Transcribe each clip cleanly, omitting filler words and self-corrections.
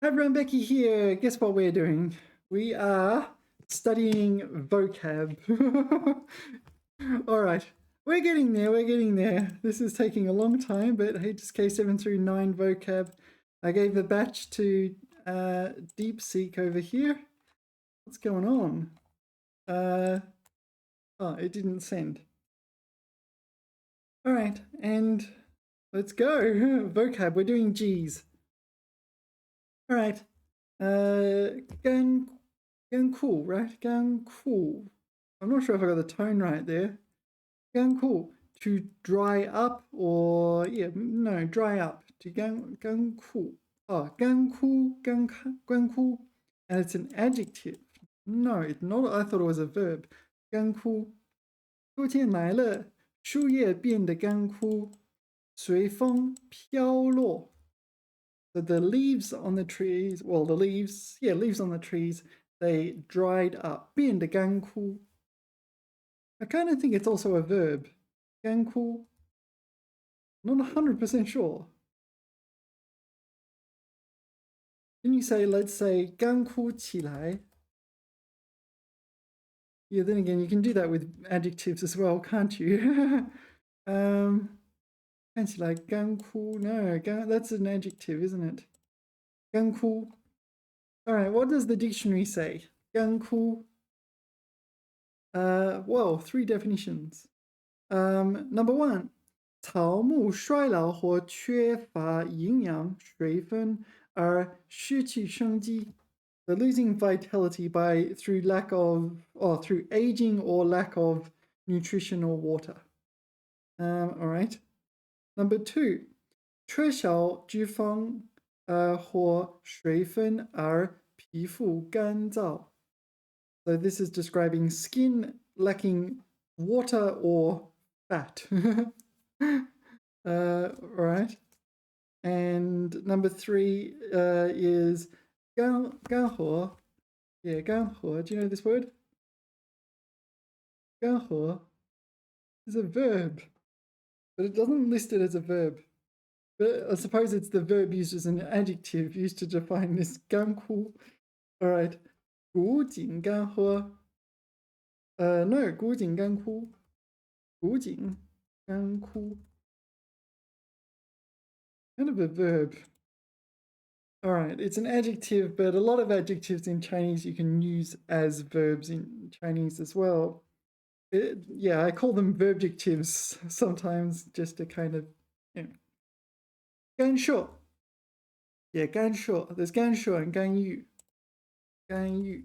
Hi everyone, Becky here. Guess what we're doing? We are studying vocab. All right, we're getting there. We're getting there. This is taking a long time, but HSK 7 through 9 vocab. I gave the batch to DeepSeek over here. What's going on? Oh, it didn't send. All right, and let's go. Vocab. We're doing G's. All right. Gan cool, right? Gan cool. I'm not sure if I got the tone right there. Gan cool. To dry up or no, dry up. To gan cool. Oh, gan cool, gan cool. And it's an adjective. No, it's not. I thought it was a verb. Gan cool. 秋天来了，树叶变得干枯，随风飘落。So the leaves on the trees, well, leaves on the trees, they dried up. 变得干枯. I kind of think it's also a verb. 干枯. Not 100% sure. Can you say, let's say, 干枯起来? Yeah, then again, you can do that with adjectives as well, can't you? 看起来干枯. No, that's an adjective, isn't it? 干枯. All right, what does the dictionary say? 干枯. Well, 3 definitions. Number 1, 草木衰老或缺乏营养、水分而失去生机. The losing vitality through aging or lack of nutrition or water. All right. Number 2, 缺少脂肪或水分而皮肤干燥. So this is describing skin lacking water or fat. All right. And number 3 is 干活. Yeah, 干活. Do you know this word? 干活 is a verb, but it doesn't list it as a verb. But I suppose it's the verb used as an adjective used to define this 干枯. All right. 古井干活. No, 古井干枯. 古井干枯. Kind of a verb. All right, it's an adjective, but a lot of adjectives in Chinese you can use as verbs in Chinese as well. Yeah, I call them verbjectives sometimes just to kind of, you know. 干涉. Yeah, 干涉. There's 干涉and 干预. 干预.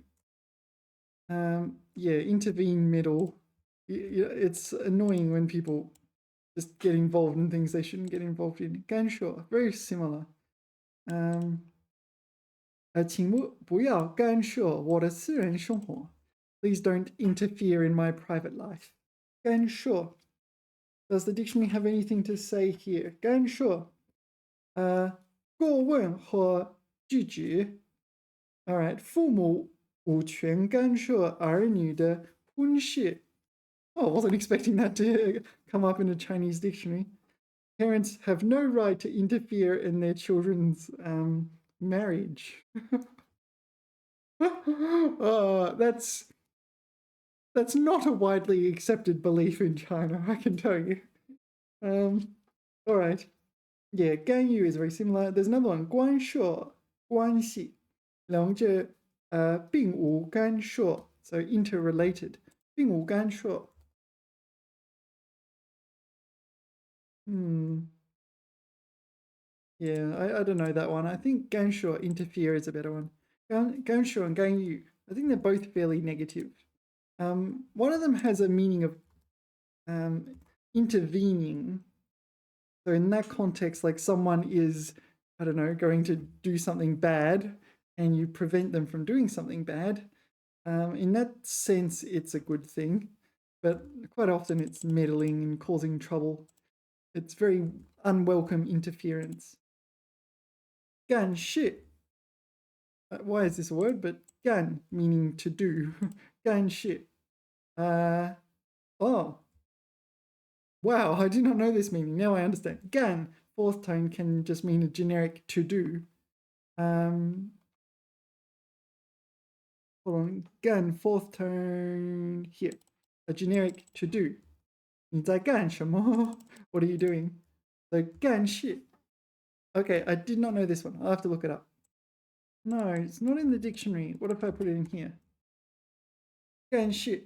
Yeah, intervene middle. It's annoying when people just get involved in things they shouldn't get involved in. 干涉, very similar. 请不要干涉我的私人生活. Please don't interfere in my private life. 干涉. Does the dictionary have anything to say here? 干涉. 过问和拒绝. All right. 父母无权干涉儿女的婚事. Oh, I wasn't expecting that to come up in a Chinese dictionary. Parents have no right to interfere in their children's marriage. That's not a widely accepted belief in China, I can tell you. All right. Yeah, 干预 is very similar. There's another one, 关涉关系. 两者并无干涉, so interrelated. 并无干涉. Yeah, I don't know that one. I think 干涉 interfere is a better one. 干涉 and 干预, I think they're both fairly negative. One of them has a meaning of intervening. So in that context, like someone is, I don't know, going to do something bad and you prevent them from doing something bad. In that sense, it's a good thing, but quite often it's meddling and causing trouble. It's very unwelcome interference. 干事. Why is this a word? But 干meaning to do. 干事. Oh. Wow, I did not know this meaning. Now I understand. 干, fourth tone, can just mean a generic to do. Hold on, again, fourth tone here. A generic to do. 你在干什么? What are you doing? So 干事. Okay, I did not know this one. I'll have to look it up. No, it's not in the dictionary. What if I put it in here? 干事.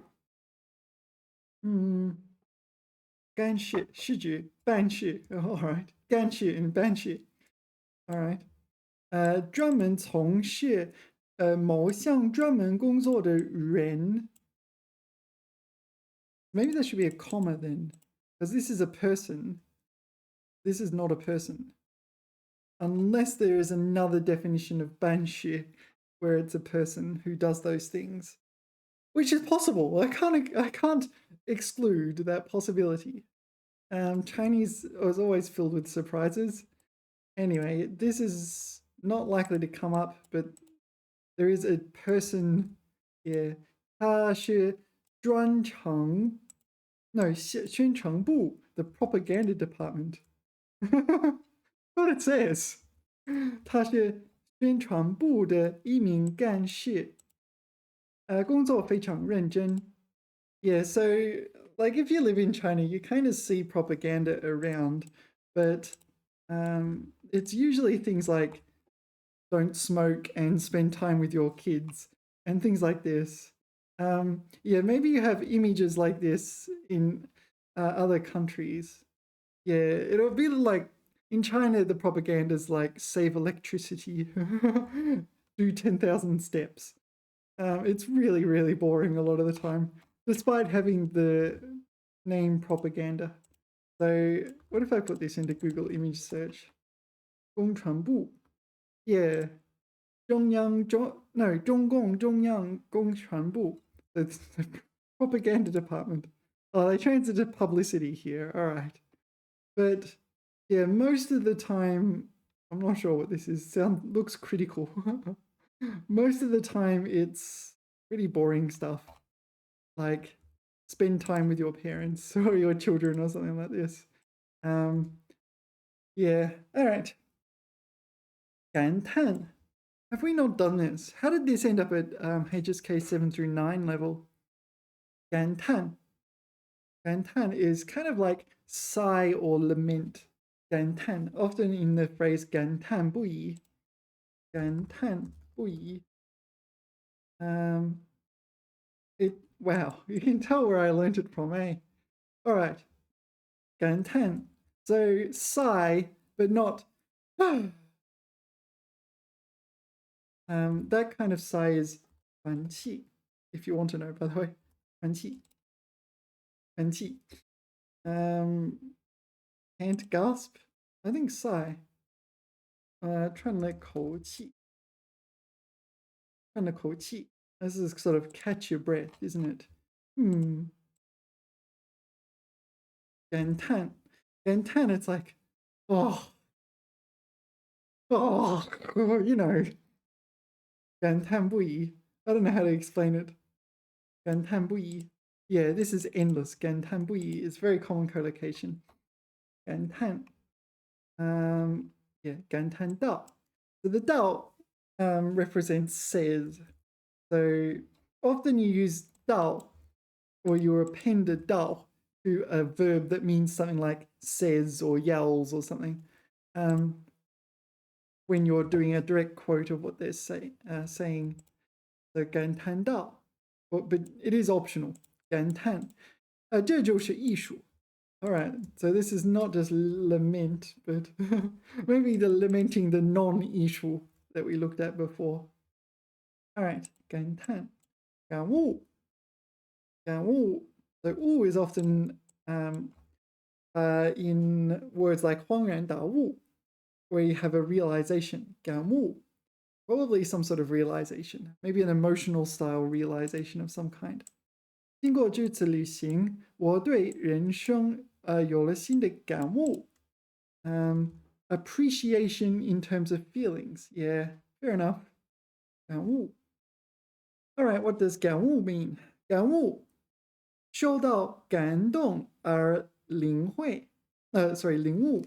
干事是指办事. All right. 干事 and 办事. All right. 专门从事某项专门工作的人. Maybe there should be a comma then, because this is a person. This is not a person. Unless there is another definition of 办事 where it's a person who does those things, which is possible. I can't exclude that possibility. Chinese was always filled with surprises. Anyway, this is not likely to come up, but there is a person here. 他是宣传部, the propaganda department. What it says. 他是宣传部的一名干事。工作非常认真。Yeah, so like if you live in China, you kind of see propaganda around, but it's usually things like don't smoke and spend time with your kids and things like this. Yeah, maybe you have images like this in other countries. Yeah, it'll be like in China, the propaganda is like save electricity, do 10,000 steps. It's really, really boring a lot of the time, despite having the name propaganda. So what if I put this into Google image search? 工传部. Yeah. 中共中央工传部. That's the propaganda department. Oh, they changed it to publicity here. All right. But yeah, most of the time, I'm not sure what this is. Looks critical. Most of the time, it's pretty boring stuff, like spend time with your parents or your children or something like this. Yeah, all right. 感叹. Have we not done this? How did this end up at HSK 7 through 9 level? 感叹. 感叹 is kind of like sigh or lament. 感叹, often in the phrase 感叹不已. 感叹不已. Wow, you can tell where I learned it from, eh? All right. 感叹. So sigh, but not that kind of sigh is 喘气, if you want to know, by the way. 喘气. 喘气. Can't gasp? I think sigh. Trying to let 口气. Trying to 口气. This is sort of catch your breath, isn't it? 感叹. 感叹, it's like, oh, you know. 感叹不已. I don't know how to explain it. 感叹不已. Yeah, this is endless. 感叹不已is very common collocation. 感叹. Yeah, 感叹到. So the 到 represents says. So often you use 到, or you append a 到to a verb that means something like says or yells or something. When you're doing a direct quote of what they're saying. So 感叹到. But it is optional. 感叹. 这就是艺术. All right, so this is not just lament, but maybe the lamenting the non-ishu that we looked at before. All right, 感叹. 感悟. 感悟. So 悟 is often in words like 恍然大悟, where you have a realization. 感悟. Probably some sort of realization, maybe an emotional style realization of some kind. 经过这次旅行，我对人生有了新的感悟。Appreciation in terms of feelings. Yeah, fair enough. 感悟. All right, what does 感悟 mean? 感悟. 受到感动而领会. Sorry, 领悟.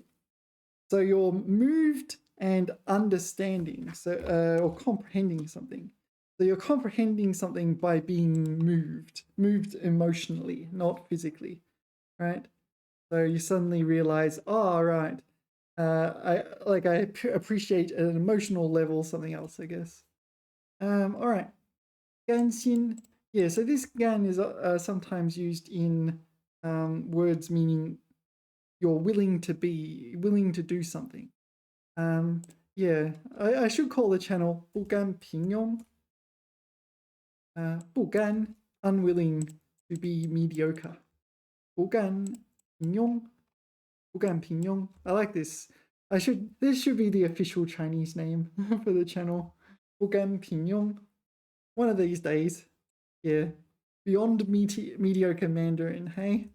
So you're moved and understanding, so or comprehending something. So you're comprehending something by being moved emotionally, not physically, right? So you suddenly realize, oh, right, I appreciate at an emotional level something else, I guess. All right, ganxin. Yeah, so this gan is sometimes used in words meaning you're willing to do something. Yeah, I should call the channel 不甘平庸. 不甘, unwilling to be mediocre. 不甘平庸, 不甘平庸. I like this. This should be the official Chinese name for the channel. 不甘平庸. One of these days. Yeah. Beyond mediocre Mandarin, hey?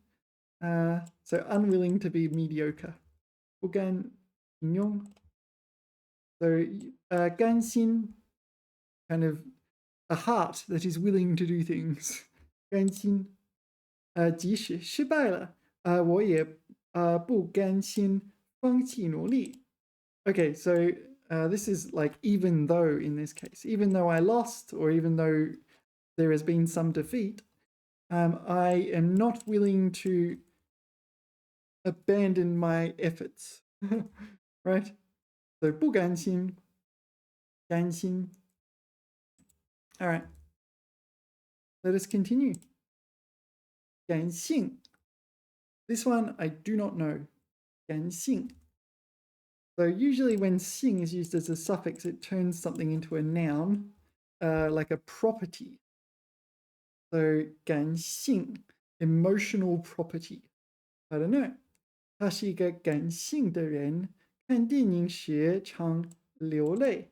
So unwilling to be mediocre. 不甘平庸. So, 甘心, kind of a heart that is willing to do things. 甘心. 即使失败了，我也不甘心放弃努力. Okay, so this is like even though in this case, even though I lost or even though there has been some defeat, I am not willing to abandon my efforts. Right? So 不甘心, 甘心. All right. Let us continue. 感性. This one I do not know. 感性. So usually when 性 is used as a suffix, it turns something into a noun, like a property. So 感性, emotional property. I don't know. 他是一个感性的人，看电影时常流泪.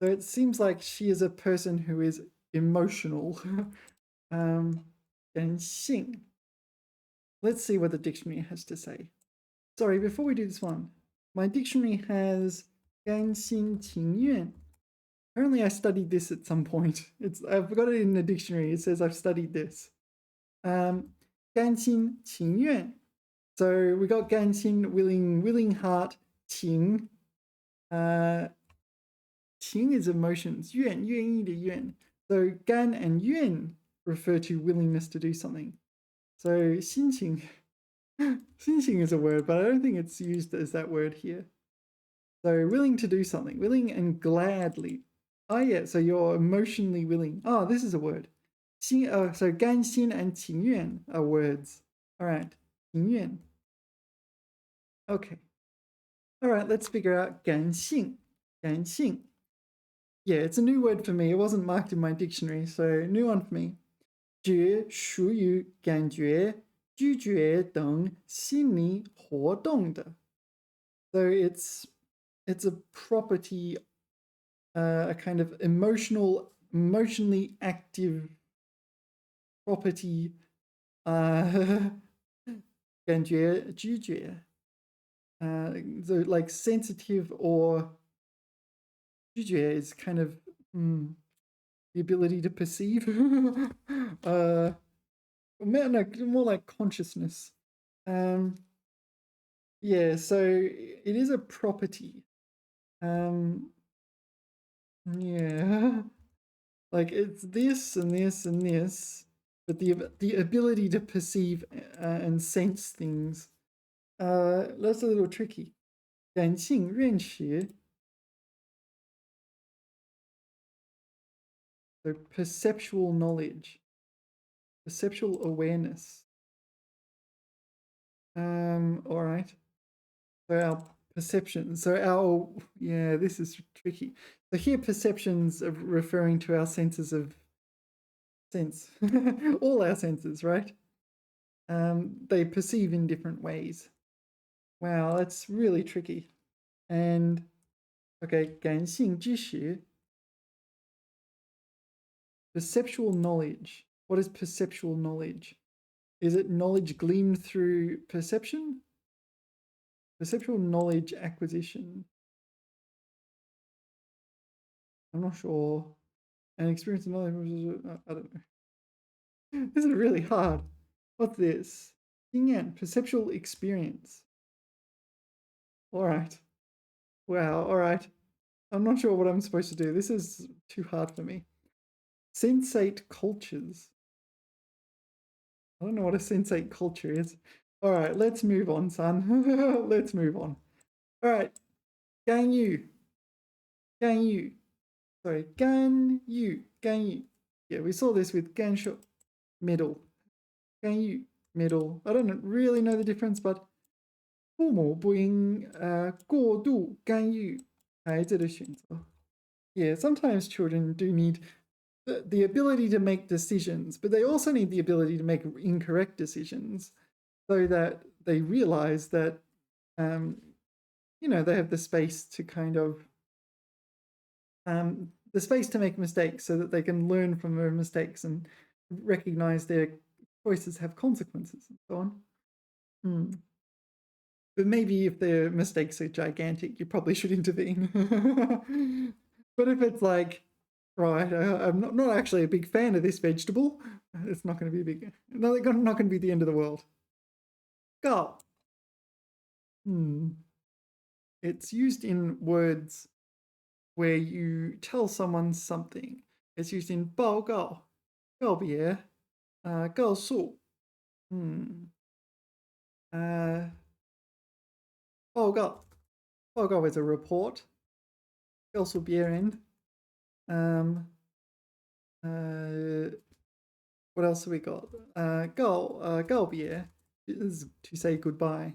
So it seems like she is a person who is emotional. 感性. Let's see what the dictionary has to say. Sorry, before we do this one, my dictionary has 甘心情愿. Apparently I studied this at some point. I've got it in the dictionary. It says I've studied this. 甘心情愿. So we got 甘心, willing heart, 情. 情 is emotions. 愿意的愿. So 甘 and 愿 refer to willingness to do something. So 心情. 心情 is a word, but I don't think it's used as that word here. So willing to do something, willing and gladly. Oh yeah, so you're emotionally willing. Oh, this is a word. So 甘心 and 情愿 are words. All right, 情愿. Okay. All right, let's figure out 感性. 感性. Yeah, it's a new word for me. It wasn't marked in my dictionary, so new one for me. 觉属于感觉、拒绝等心理活动的. So it's a property, a kind of emotionally active property. 感觉拒绝. So like sensitive or 拒绝 is kind of the ability to perceive. More like consciousness. Yeah, so it is a property. Yeah, like it's this and this and this, but the ability to perceive and sense things, that's a little tricky. 感性认识. So perceptual knowledge, perceptual awareness. All right. So our perceptions. Yeah, this is tricky. So here perceptions are referring to our senses of sense. All our senses, right? They perceive in different ways. Wow, that's really tricky. And okay, 感性知识. Perceptual knowledge. What is perceptual knowledge? Is it knowledge gleaned through perception? Perceptual knowledge acquisition. I'm not sure. And experience of knowledge. I don't know. This is really hard. What's this? 经验, perceptual experience. All right. Wow, all right. I'm not sure what I'm supposed to do. This is too hard for me. Sensate cultures. I don't know what a sensate culture is. All right, let's move on, son. Let's move on. All right, gan yu. Gan yu. Sorry, gan yu. Gan yu. Yeah, we saw this with gan shu. Middle. Gan yu. Middle. I don't really know the difference, but 父母不应过度干预孩子的选择。Yeah, sometimes children do need the ability to make decisions, but they also need the ability to make incorrect decisions so that they realize that, they have the space to kind of, the space to make mistakes so that they can learn from their mistakes and recognize their choices have consequences and so on. But maybe if their mistakes are gigantic, you probably should intervene. But if it's like, right, I'm not actually a big fan of this vegetable, it's not going to be not going to be the end of the world. Go. It's used in words where you tell someone something. It's used in 报告,告别, 告诉, 报告,报告 is a report. 告诉别人. What else have we got? 告别 is to say goodbye.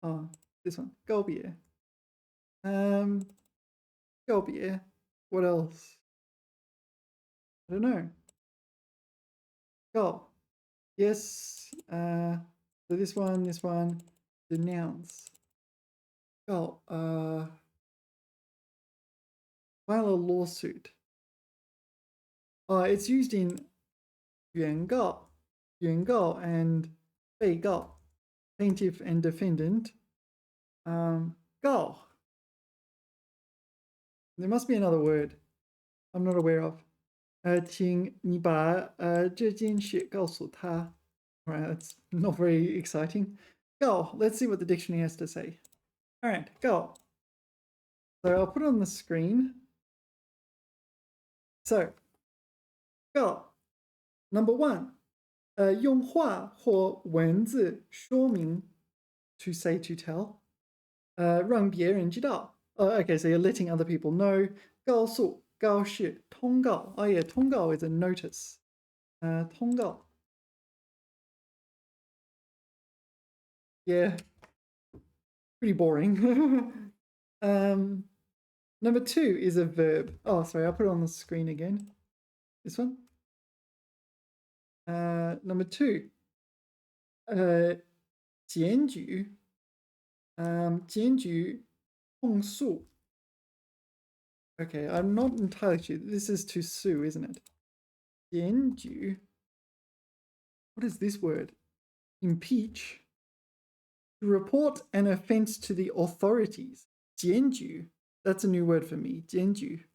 Oh, this one. 告别. 告别. What else? I don't know. Go. Yes. So this one. Denounce. Go. File a lawsuit. It's used in 原告and 被告, plaintiff and defendant. Go. There must be another word I'm not aware of. 请你把这件事告诉他. All right, that's not very exciting. Go. Let's see what the dictionary has to say. All right, go. So I'll put it on the screen. So, go. Number 1. 用话或文字说明 to say to tell. 让别人知道. Okay, so you're letting other people know. 告诉, 告示, 通告. Oh yeah, 通告 is a notice. 通告. Yeah, pretty boring. Number 2 is a verb. Oh, sorry, I'll put it on the screen again. This one. Number 2. 检举. 检举控诉. Okay, I'm not entirely sure. This is to sue, isn't it? 检举. What is this word? Impeach. To report an offense to the authorities. 检举. That's a new word for me. 检举.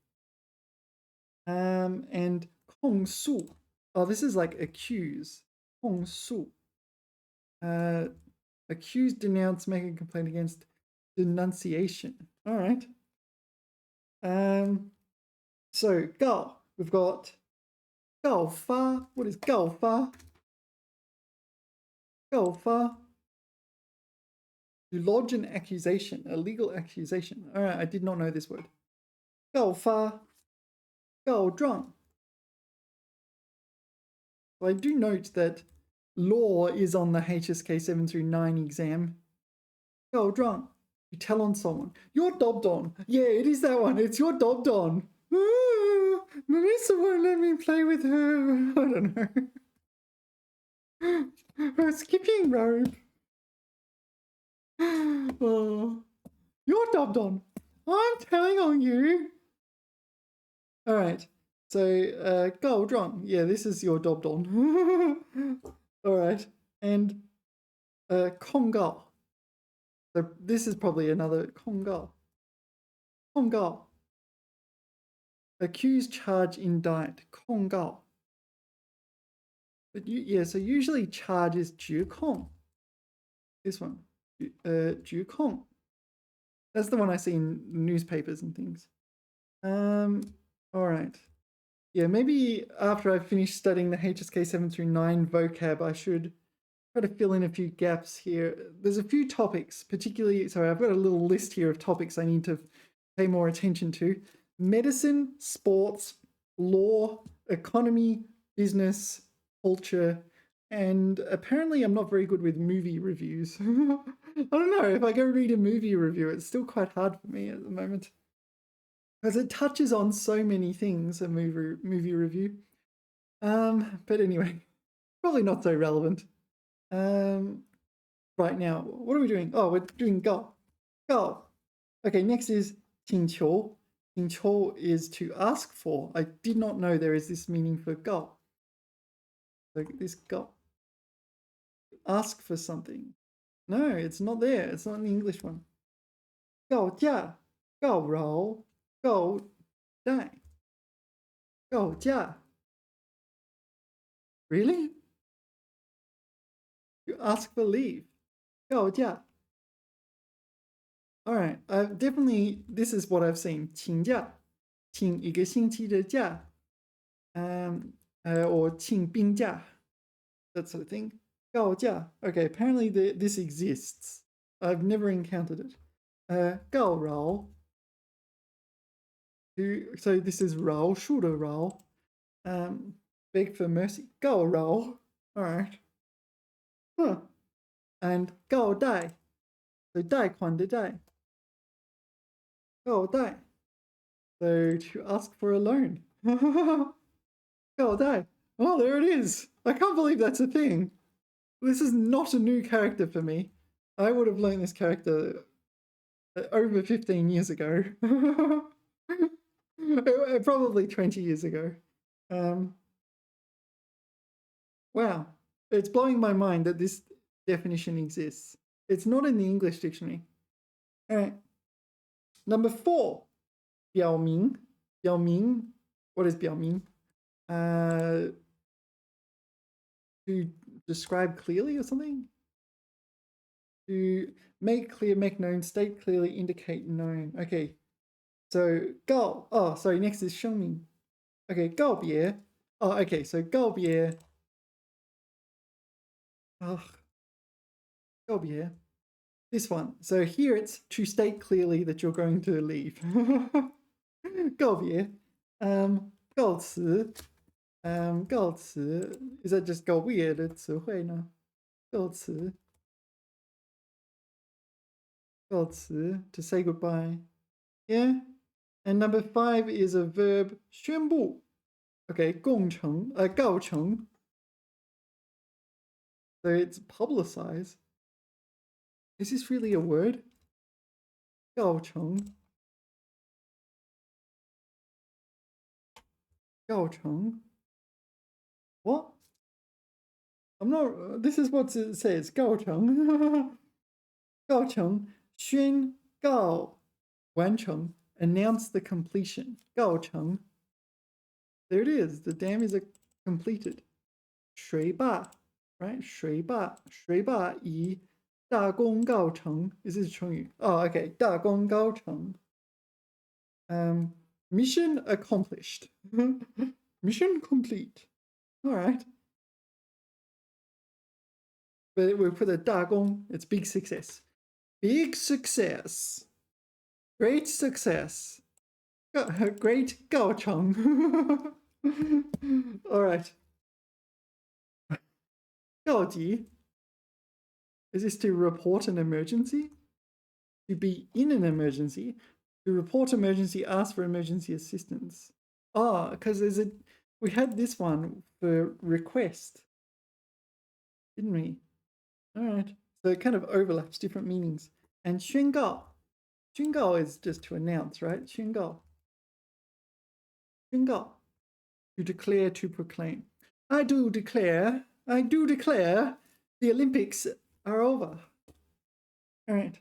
And 控诉. Oh, this is like accuse. 控诉. Accuse, denounce, make a complaint against, denunciation. All right. So 告, we've got 告发. What is 告发? 告发. To lodge an accusation, a legal accusation. All right, I did not know this word. 告发. 告状. Well, I do note that law is on the HSK 7 through 9 exam. 告状. You tell on someone. You're dobbed on. Yeah, it is that one. It's your dobbed on. Marissa won't let me play with her. I don't know. Her skipping rope. Oh, you're dobbed on. I'm telling on you. All right. So, 告状. Yeah, this is your dobbed on. All right. And 控告. So this is probably another 控告. 控告. Accuse, charge, indict. 控告. But so usually charge is 指控. This one. 指控. That's the one I see in newspapers and things. All right. Yeah, maybe after I've finished studying the HSK 7 through 9 vocab, I should try to fill in a few gaps here. There's a few topics, particularly, sorry, I've got a little list here of topics I need to pay more attention to. Medicine, sports, law, economy, business, culture, and apparently I'm not very good with movie reviews. I don't know, if I go read a movie review, it's still quite hard for me at the moment. Because it touches on so many things, a movie review. But anyway, probably not so relevant. Right now, what are we doing? Oh, we're doing go. Go. Okay, next is 请求. 请求 is to ask for. I did not know there is this meaning for go. Like this go. Ask for something. No, it's not there. It's not in the English one. 告假, 告饶, 告代, 告假. Really? You ask for leave. 告假. All right, definitely, this is what I've seen. 请假, 请一个星期的假, or 请病假, that sort of thing. 告假. Okay, apparently this exists. I've never encountered it. 告饶. So this is 饶恕的饶. Beg for mercy. 告饶. All right. Huh. And 告代. So 贷款的贷. 告代. So to ask for a loan. 告代. Oh, there it is. I can't believe that's a thing. This is not a new character for me. I would have learned this character over 15 years ago. Probably 20 years ago. Wow. It's blowing my mind that this definition exists. It's not in the English dictionary. All right. Number 4. 表明. 表明. What is 表明? To describe clearly or something? To make clear, make known, state clearly, indicate known. Okay. So 告. Oh, sorry. Next is 声明. Okay. 告别. Oh, okay. So 告别. Oh, 告别. This one. So here it's to state clearly that you're going to leave. 告别. 告辞. 告辞. Is that just 告别的词汇呢? 告辞. 告辞. To say goodbye. Yeah. And number 5 is a verb 宣布. Okay. 告成. So it's publicize. Is this really a word? 告成. 告成. What? I'm not. This is what it says. 告成. 告成. 宣告完成. Announce the completion. 告成. There it is. The dam is completed. 水坝. Right? 水坝. 水坝以大功告成. Is this 成语? Oh, okay. 大功告成. Mission accomplished. Mission complete. All right. But we put a 大功. It's big success. Big success. Great success. Great 告成. All right. 告急. Is this to report an emergency? To be in an emergency? To report emergency, ask for emergency assistance. Oh, because we had this one for request, didn't we? All right. So it kind of overlaps different meanings. And 宣告. 宣告 is just to announce, right? 宣告. 宣告. To declare, to proclaim. I do declare the Olympics are over. All right.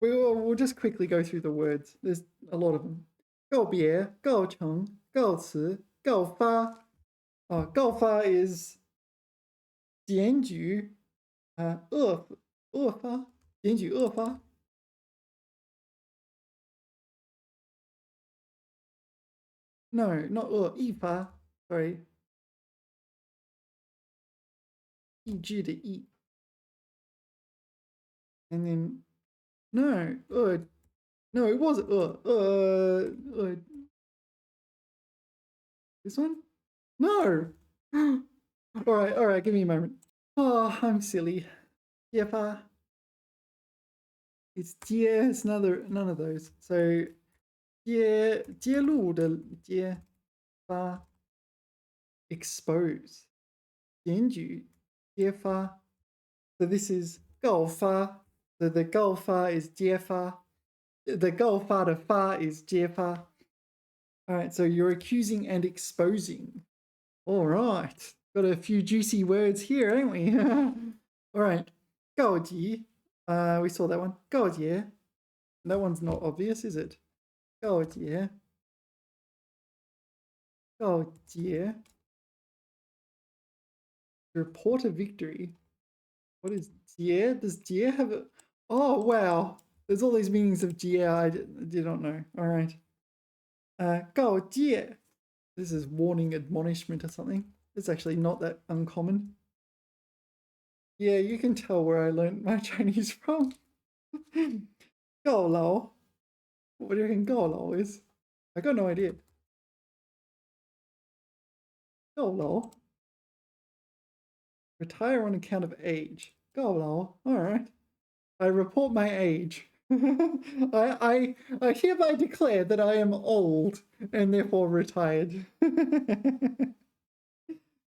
We'll just quickly go through the words. There's a lot of them. 告别, 告成, 告辞, 告发. Oh, 告发 is 检举, 恶发.检举恶发 ？No, not 恶，易发。Sorry，抑制的抑。And then no, no, it was this one? No. All right, give me a moment. Oh, I'm silly. 揭发 it's 揭 it's none of those. So 揭露的揭发 expose 检举揭发 so this is 告发 so the 告发 is 揭发 the 告发的发 is 揭发 all right, so you're accusing and exposing. All right, got a few juicy words here, ain't we? All right, 告急 we saw that one. 告捷 that one's not obvious, is it? 告捷告捷 report a victory. What is 捷? Does 捷have a... Oh, wow. There's all these meanings of 捷I did not know. All right. 告诫 this is warning, admonishment or something. It's actually not that uncommon. Yeah, you can tell where I learned my Chinese from. 告劳 what do you reckon 告劳 is? I got no idea. 告劳 retire on account of age. 告劳 all right. I report my age. I hereby declare that I am old and therefore retired.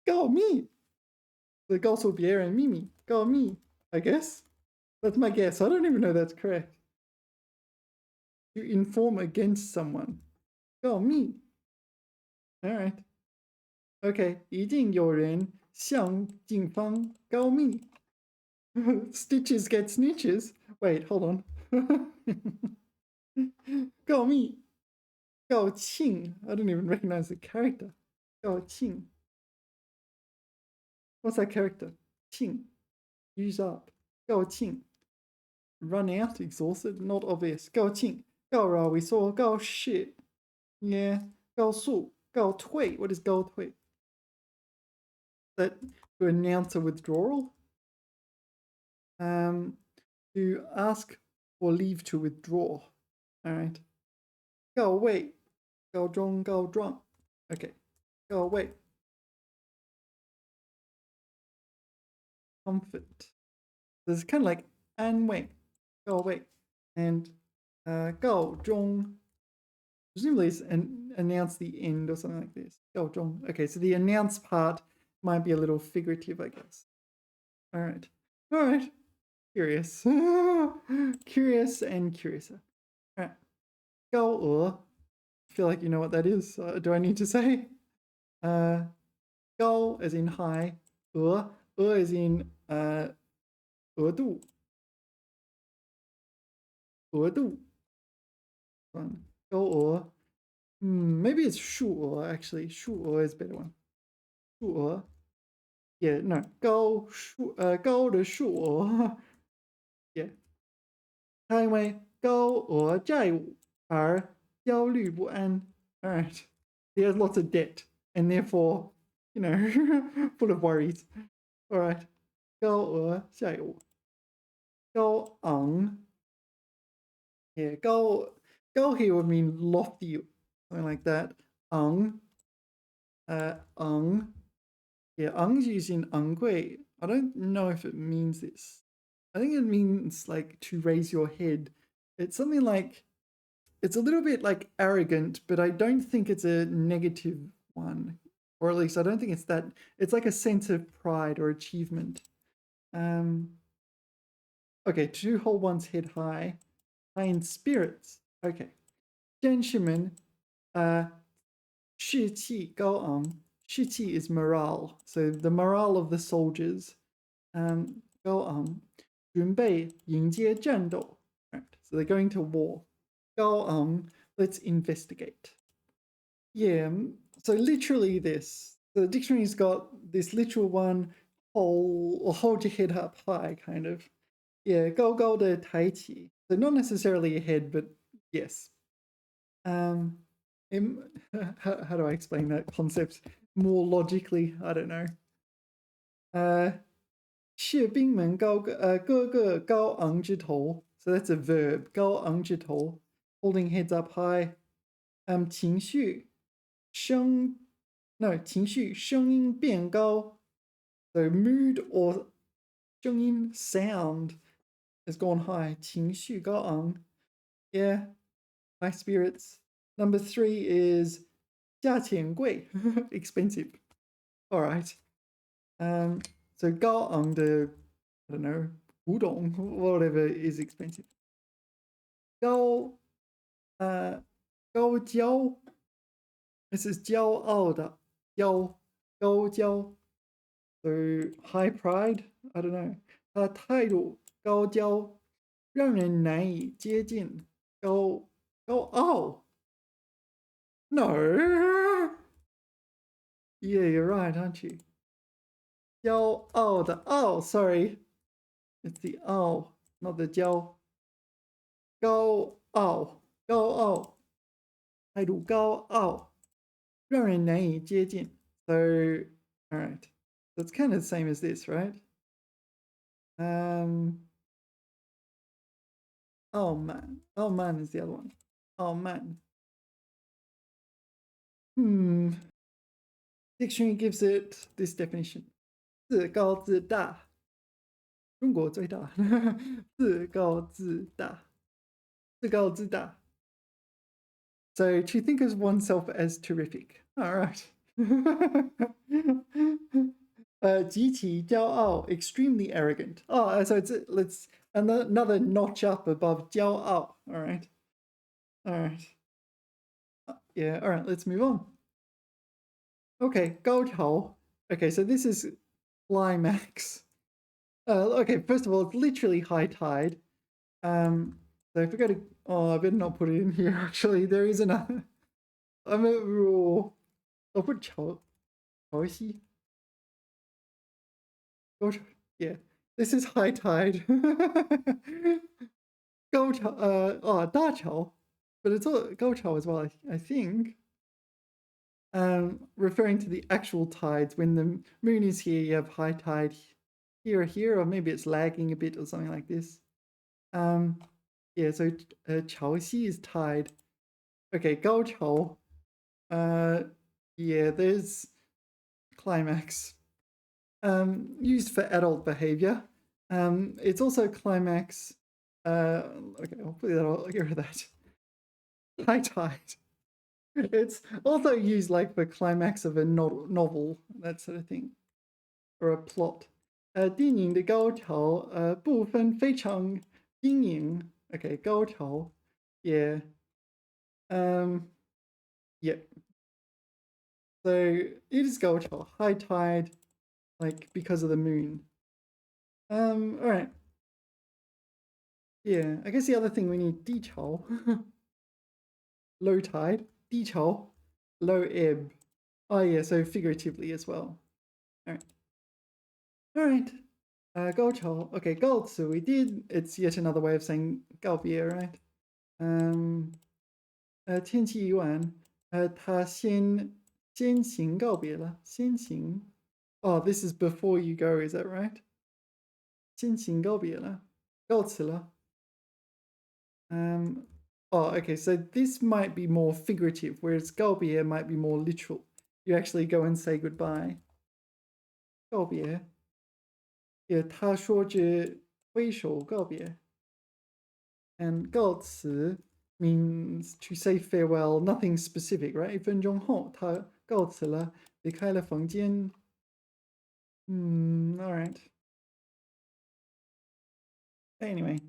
告密 the 告诉别人秘密告密 I guess. That's my guess. I don't even know that's correct. To inform against someone. 告密 all right. Okay, 一定有人向警方告密 Stitches get snitches. Wait, hold on. 告密告庆 I don't even recognize the character. 告庆 what's that character? 庆 use up. 告庆 run out, exhausted, not obvious. 告庆告饶 we saw. 告示 yeah. 告诉告退 what is 告退? That to announce a withdrawal? To ask for leave to withdraw. All right. 告慰告终告状 okay. 告慰 comfort. So it's kind of like 安慰告慰 and 告终 presumably it's announce the end or something like this. 告终 okay, so the announce part might be a little figurative, I guess. All right. Curious. Curious and curiouser. All right. 高额 I feel like you know what that is. Do I need to say? 高 as in high. 额 as in 额度 额度 高额 maybe it's 数额 actually. 数额 is a better one. 数额 yeah, no. 高的数额 yeah. 因为高额债务而焦虑不安 all right. He has lots of debt and therefore, you know, full of worries. All right. 高额债务高昂 yeah, 高 here would mean lofty, something like that. 昂 昂 yeah, 昂 is used in 昂贵 I don't know if it means this. I think it means like to raise your head. It's something like it's a little bit like arrogant, but I don't think it's a negative one, or at least I don't think it's that. It's like a sense of pride or achievement. Okay, to hold one's head high in spirits. Okay, 战士们 士气高昂 士气 is morale, so the morale of the soldiers 高昂准备迎接战斗 right, so they're going to war 高昂 let's investigate. Yeah, so literally this. The dictionary's got this literal one, hold your head up high, kind of. Yeah, 高高的抬起. So not necessarily a head, but yes. How do I explain that concept more logically? I don't know. 士兵们个个高昂着头. So that's a verb. 高昂着头, holding heads up high. 情绪声音变高. So mood or 声音 sound has gone high. 情绪高昂. Yeah, high spirits. Number 3 is 价钱贵, expensive. All right. So 高昂的, I don't know, 古董, whatever is expensive. 高骄, this is 骄傲的, 高骄. So high pride, I don't know. 态度高骄, 让人难以接近, 高傲. No. Yeah, you're right, aren't you? 骄傲的傲, sorry. It's the 傲, not the 骄. 高傲, 态度高傲, 让人难以接近. So, all right. That's kind of the same as this, right? Oh man is the other one. Oh man. Dictionary gives it this definition. 自高自大. 中国最大. 自高自大. 自高自大. So to think of oneself as terrific. All right. 极其骄傲, extremely arrogant. Oh, so let's another notch up above 骄傲. All right. Yeah, all right, let's move on. Okay, 高潮. Okay, so this is climax. Okay, first of all, it's literally high tide. So if we go to, I better not put it in here. Actually, there is another. I'll put 潮汐. Yeah, this is high tide. 高潮, 大潮, but it's all 高潮 as well, I think. Referring to the actual tides, when the moon is here, you have high tide here, or maybe it's lagging a bit or something like this. Yeah, so 潮汐 is tide. Okay, 高潮. Yeah, there's climax. Used for adult behavior. It's also climax. Okay, I'll get rid of that. High tide. It's also used like the climax of a novel, that sort of thing, or a plot. 电影的高潮部分非常新颖. Okay, 高潮. Yeah. Yeah. So it is 高潮, high tide, like because of the moon. All right. Yeah, I guess the other thing we need 低潮. Low tide, 低潮, low ebb. Oh yeah, so figuratively as well. All right. 高潮. Okay, 告辞 we did. It's yet another way of saying 告别, right? 天气已晚. 他先行告别了. 先行. Oh, this is before you go, is that right? 先行告别了. 告辞了. Oh, okay, so this might be more figurative, whereas 告别 might be more literal. You actually go and say goodbye. 告别. Yeah, 他说着挥手告别. And 告辞 means to say farewell, nothing specific, right? 1分钟后他告辞了，离开了房间. All right. Anyway.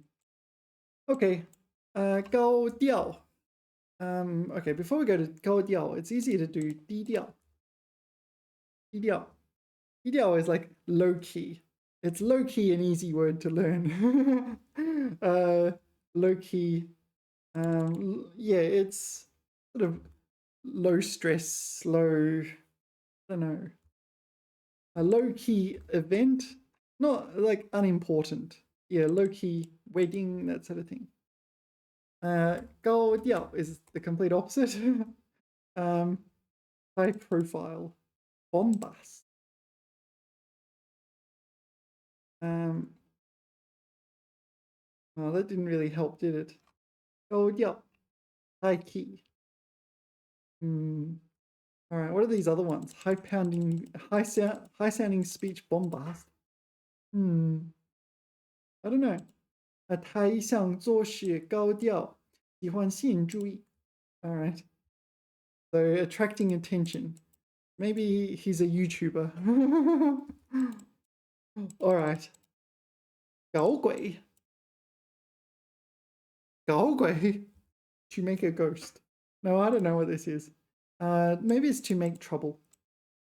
Okay. 高调. Okay, before we go to 高调, it's easy to do 低调. 低调. 低调 is like low key. It's low key an easy word to learn. Low key. Yeah, it's sort of low stress, low, I don't know, a low key event, not like unimportant. yeah, low-key wedding, that sort of thing. 高调 is the complete opposite. High profile, bombast. Oh, that didn't really help, did it? 高调, high key. All right, what are these other ones? High sounding speech bombast. I don't know. 台上做事高调，喜欢吸引注意. All right. So attracting attention. Maybe he's a YouTuber. All right. 搞鬼. 搞鬼. To make a ghost. No, I don't know what this is. Maybe it's to make trouble.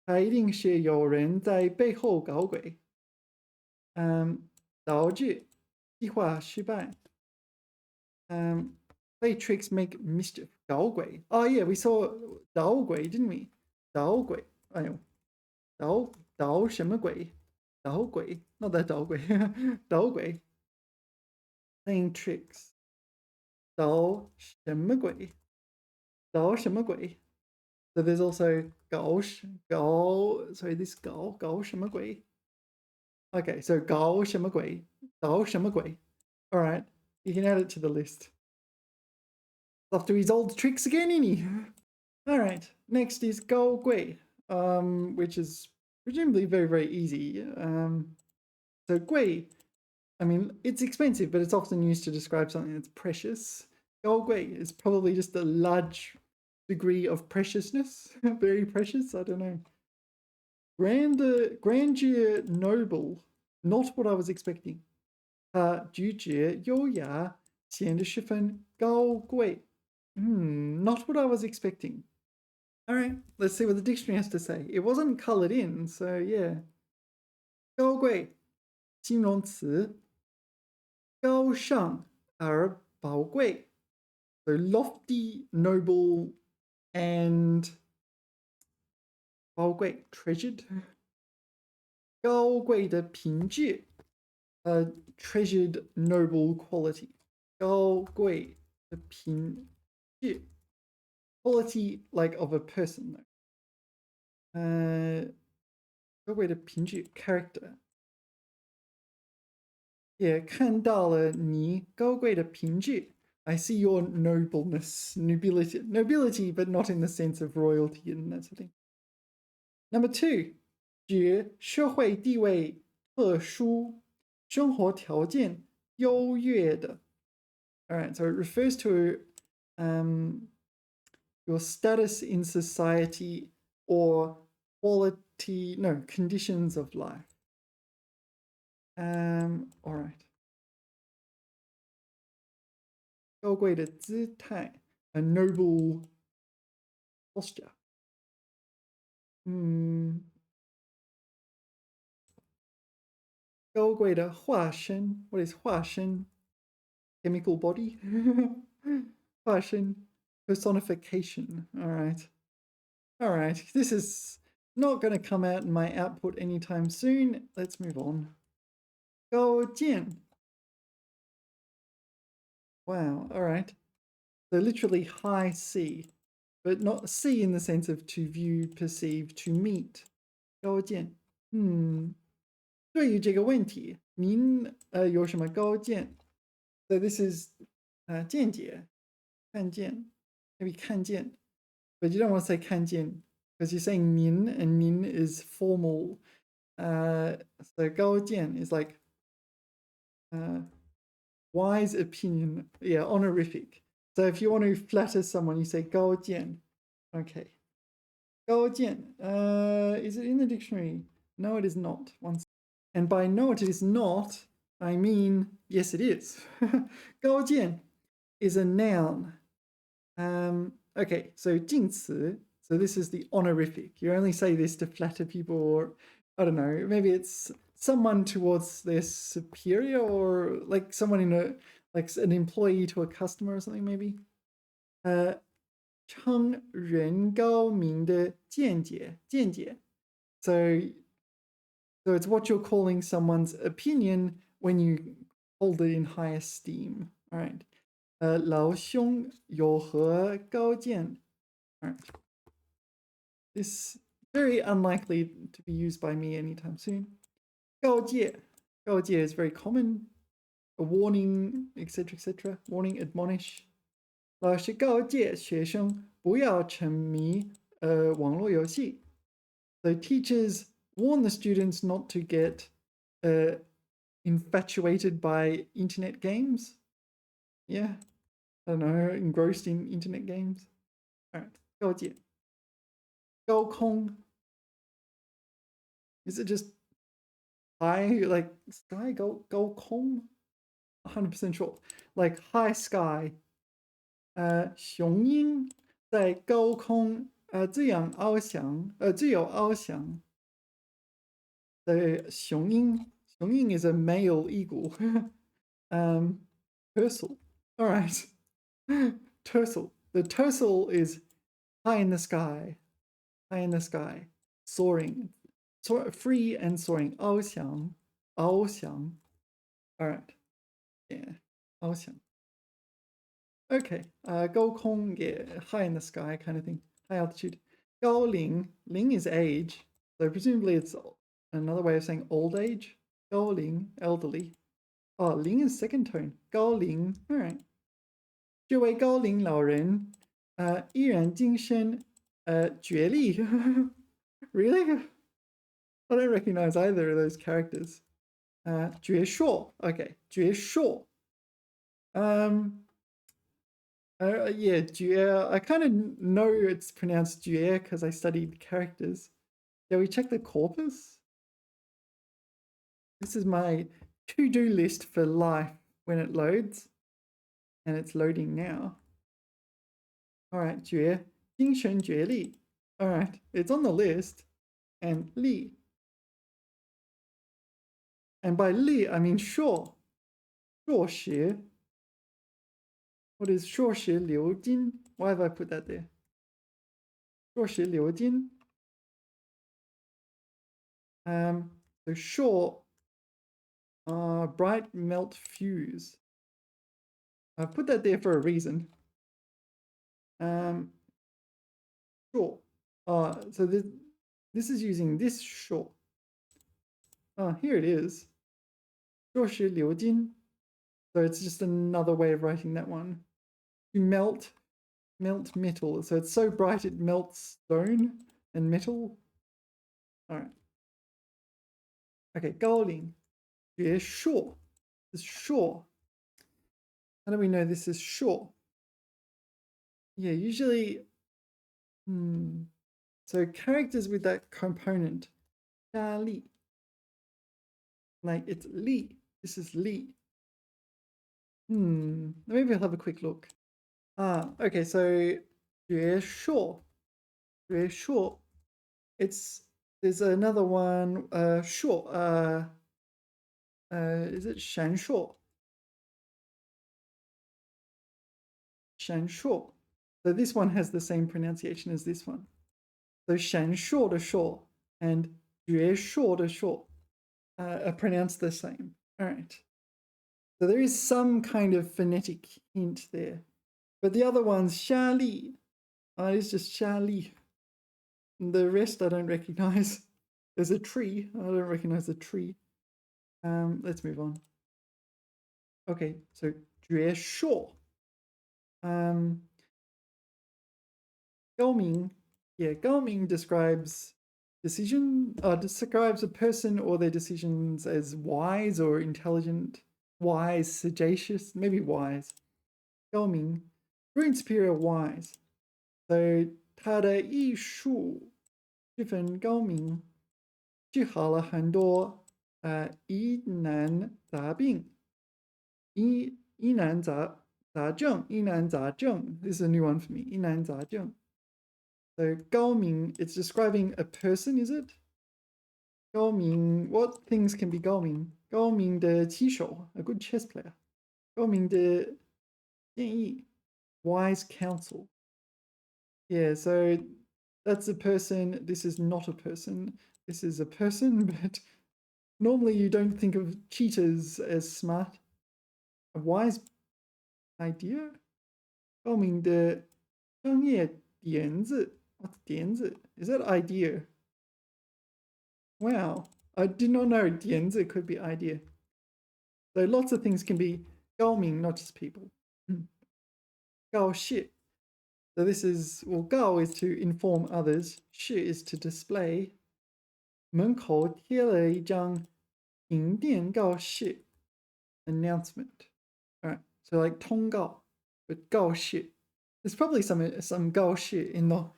一定是有人在背后搞鬼. 导致计划失败. Play tricks make mischief. 捣鬼. Oh yeah, we saw 捣鬼, didn't we? 捣鬼. I know. 捣什么鬼? 捣鬼. Not that 捣鬼. 捣鬼. Playing tricks. 捣什么鬼? 捣什么鬼? So there's also 搞 sorry, this 搞什么鬼? Okay, so 搞什么鬼? 捣什么鬼? All right, you can add it to the list. Off to his old tricks again, isn't he? All right, next is 高贵, which is presumably very, very easy. So 贵, I mean, it's expensive, but it's often used to describe something that's precious. 高贵 is probably just a large degree of preciousness. Very precious, I don't know. Grandeur, noble, not what I was expecting. 举止优雅，显得十分高贵. Not what I was expecting. All right, let's see what the dictionary has to say. It wasn't colored in, so yeah. 高贵，形容词，高尚而宝贵. So lofty, noble, and 宝贵, treasured. 高贵的品质, a treasured, noble quality. 高贵的品质, quality like of a person. 高贵的品质, character. Yeah, 看到了你高贵的品质. I see your nobleness, nobility, but not in the sense of royalty and that sort of thing. Number 2, 指社会地位特殊，生活条件优越的. All right, so it refers to your status in society or conditions of life. All right. 高贵的姿态, a noble posture. 高贵的化身, what is 化身? Chemical body? 化身, personification. All right. All right, this is not going to come out in my output anytime soon. Let's move on. 高见. Wow, all right. So literally high C, but not C in the sense of to view, perceive, to meet. 高见. 对于这个问题，您有什么高见? So this is 见解, 看见, maybe 看见, but you don't want to say 看见 because you're saying 您 and 您 is formal. So 高见 is like wise opinion, yeah, honorific. So if you want to flatter someone, you say 高见. Okay. 高见, is it in the dictionary? No, it is not. And by no, it is not, I mean, yes, it is. 高见 is a noun. Okay, so 敬词. So this is the honorific. You only say this to flatter people, or I don't know, maybe it's someone towards their superior, or like someone like an employee to a customer or something, maybe. 称人高明的见解. So it's what you're calling someone's opinion when you hold it in high esteem. All right. 老兄有何高见? All right. This very unlikely to be used by me anytime soon. 告诫. 告诫 is very common. A warning, etc., etc. Warning, admonish. 老师告诫学生不要沉迷网络游戏. So teachers warn the students not to get infatuated by internet games. Yeah, I don't know, engrossed in internet games. All right, 告诫. 高空. Is it just high, like sky? 高空? 100% sure. Like high sky. 雄鹰在高空最有翱翔. The 雄鹰 is a male eagle. Tercel. All right. Tercel. The tercel is high in the sky. High in the sky. Soaring. Free and soaring. 翱翔. All right. Yeah. 翱翔. Okay. 高空, yeah, high in the sky kind of thing. High altitude. 高龄. Ling is age. So presumably it's another way of saying old age. 高龄, elderly. Oh, 龄 is second tone. 高龄. All right. 这位高龄老人依然精神绝力. Really? I don't recognize either of those characters. 矍铄. Okay, 矍铄. Yeah, 矍. I kind of know it's pronounced 矍because I studied characters. Shall we check the corpus? This is my to-do list for life when it loads. And it's loading now. All right, 矍. 精神绝力. All right, it's on the list. And 力. And by 力, I mean 硕. 硕士. What is 硕士留金? Why have I put that there? 硕士留金. So 硕, bright melt fuse. I've put that there for a reason. Sure. So this is using this sure. Here it is. 硕士留金. So it's just another way of writing that one. To melt metal. So it's so bright it melts stone and metal. All right. Okay, 高龄. 矍铄. This is sure. How do we know this is sure? Yeah, usually. So characters with that component. 加力. Like it's li. This is li. Maybe I'll have a quick look. Okay, so 矍铄. 矍铄. There's another one. 铄. Is it 闪烁? 闪烁. So this one has the same pronunciation as this one. So 闪烁的烁 and 矍铄的铄are pronounced the same. All right. So there is some kind of phonetic hint there. But the other one's 虾力. It's just 虾力. The rest I don't recognize. There's a tree. I don't recognize the tree. Let's move on. Okay, so 矍铄. 高明. Yeah, 高明 describes describes a person or their decisions as wise or intelligent, wise, sagacious, maybe wise. 高明, great and superior, wise. So 他的艺术十分高明，治好了很多疑难杂病。疑难杂症. This is a new one for me. 疑难杂症. So 高明, it's describing a person, is it? 高明, what things can be 高明? 高明的棋手, a good chess player. 高明的建议, wise counsel. Yeah, so that's a person. This is not a person. This is a person, but normally you don't think of cheetahs as smart. a wise idea? 高明的商业点子. What's 点子? Is that idea? Wow. I did not know 点子 could be idea. So lots of things can be 高明, not just people. 高识. So this is, well, 高 is to inform others. 识 is to display. 门口贴了一张停电告示 announcement. All right, so like 通告, but 告示. There's probably some 告示 in the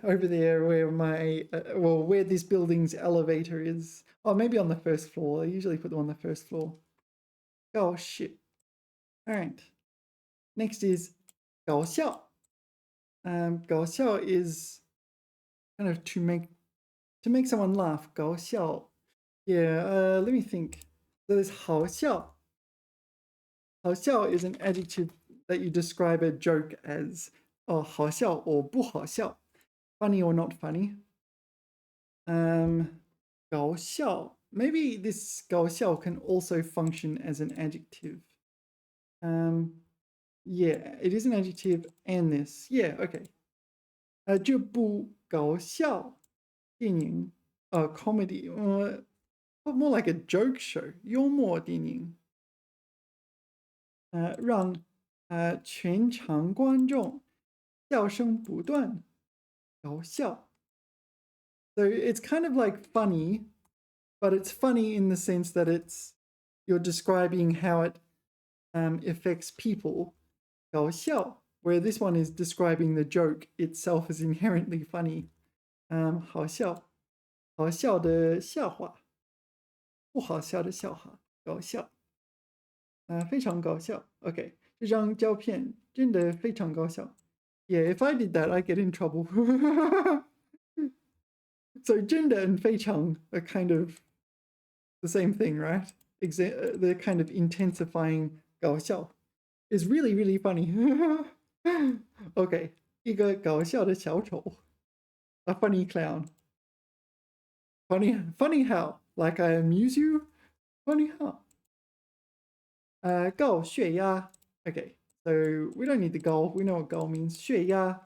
over there where my well, where this building's elevator is. Oh, maybe on the first floor. I usually put them on the first floor. 告示. All right. Next is 搞笑. 搞笑 is kind of to make someone laugh. 搞笑. Yeah, let me think. So there's 好笑. 好笑 is an adjective that you describe a joke as 好笑 or 不好笑. Funny or not funny. 搞笑. Maybe this 搞笑 can also function as an adjective. Yeah, it is an adjective and this. Yeah, okay. 这部搞笑电影 comedy, more like a joke show. 幽默电影. 让全场观众笑声不断. 搞笑. So it's kind of like funny, but it's funny in the sense that you're describing how it affects people. 搞笑, where this one is describing the joke itself as inherently funny. 好笑. 好笑的笑话. 不好笑的笑话. 搞笑. 非常搞笑. Okay, 这张照片真的非常搞笑. Yeah, if I did that, I'd get in trouble. So 真的 and 非常 are kind of the same thing, right? They're kind of intensifying 搞笑 is really, really funny. Okay, 一个搞笑的小丑. A funny clown. Funny how? Like I amuse you? Funny how? 高血压. Okay, so we don't need the goal. We know what goal means. 血压.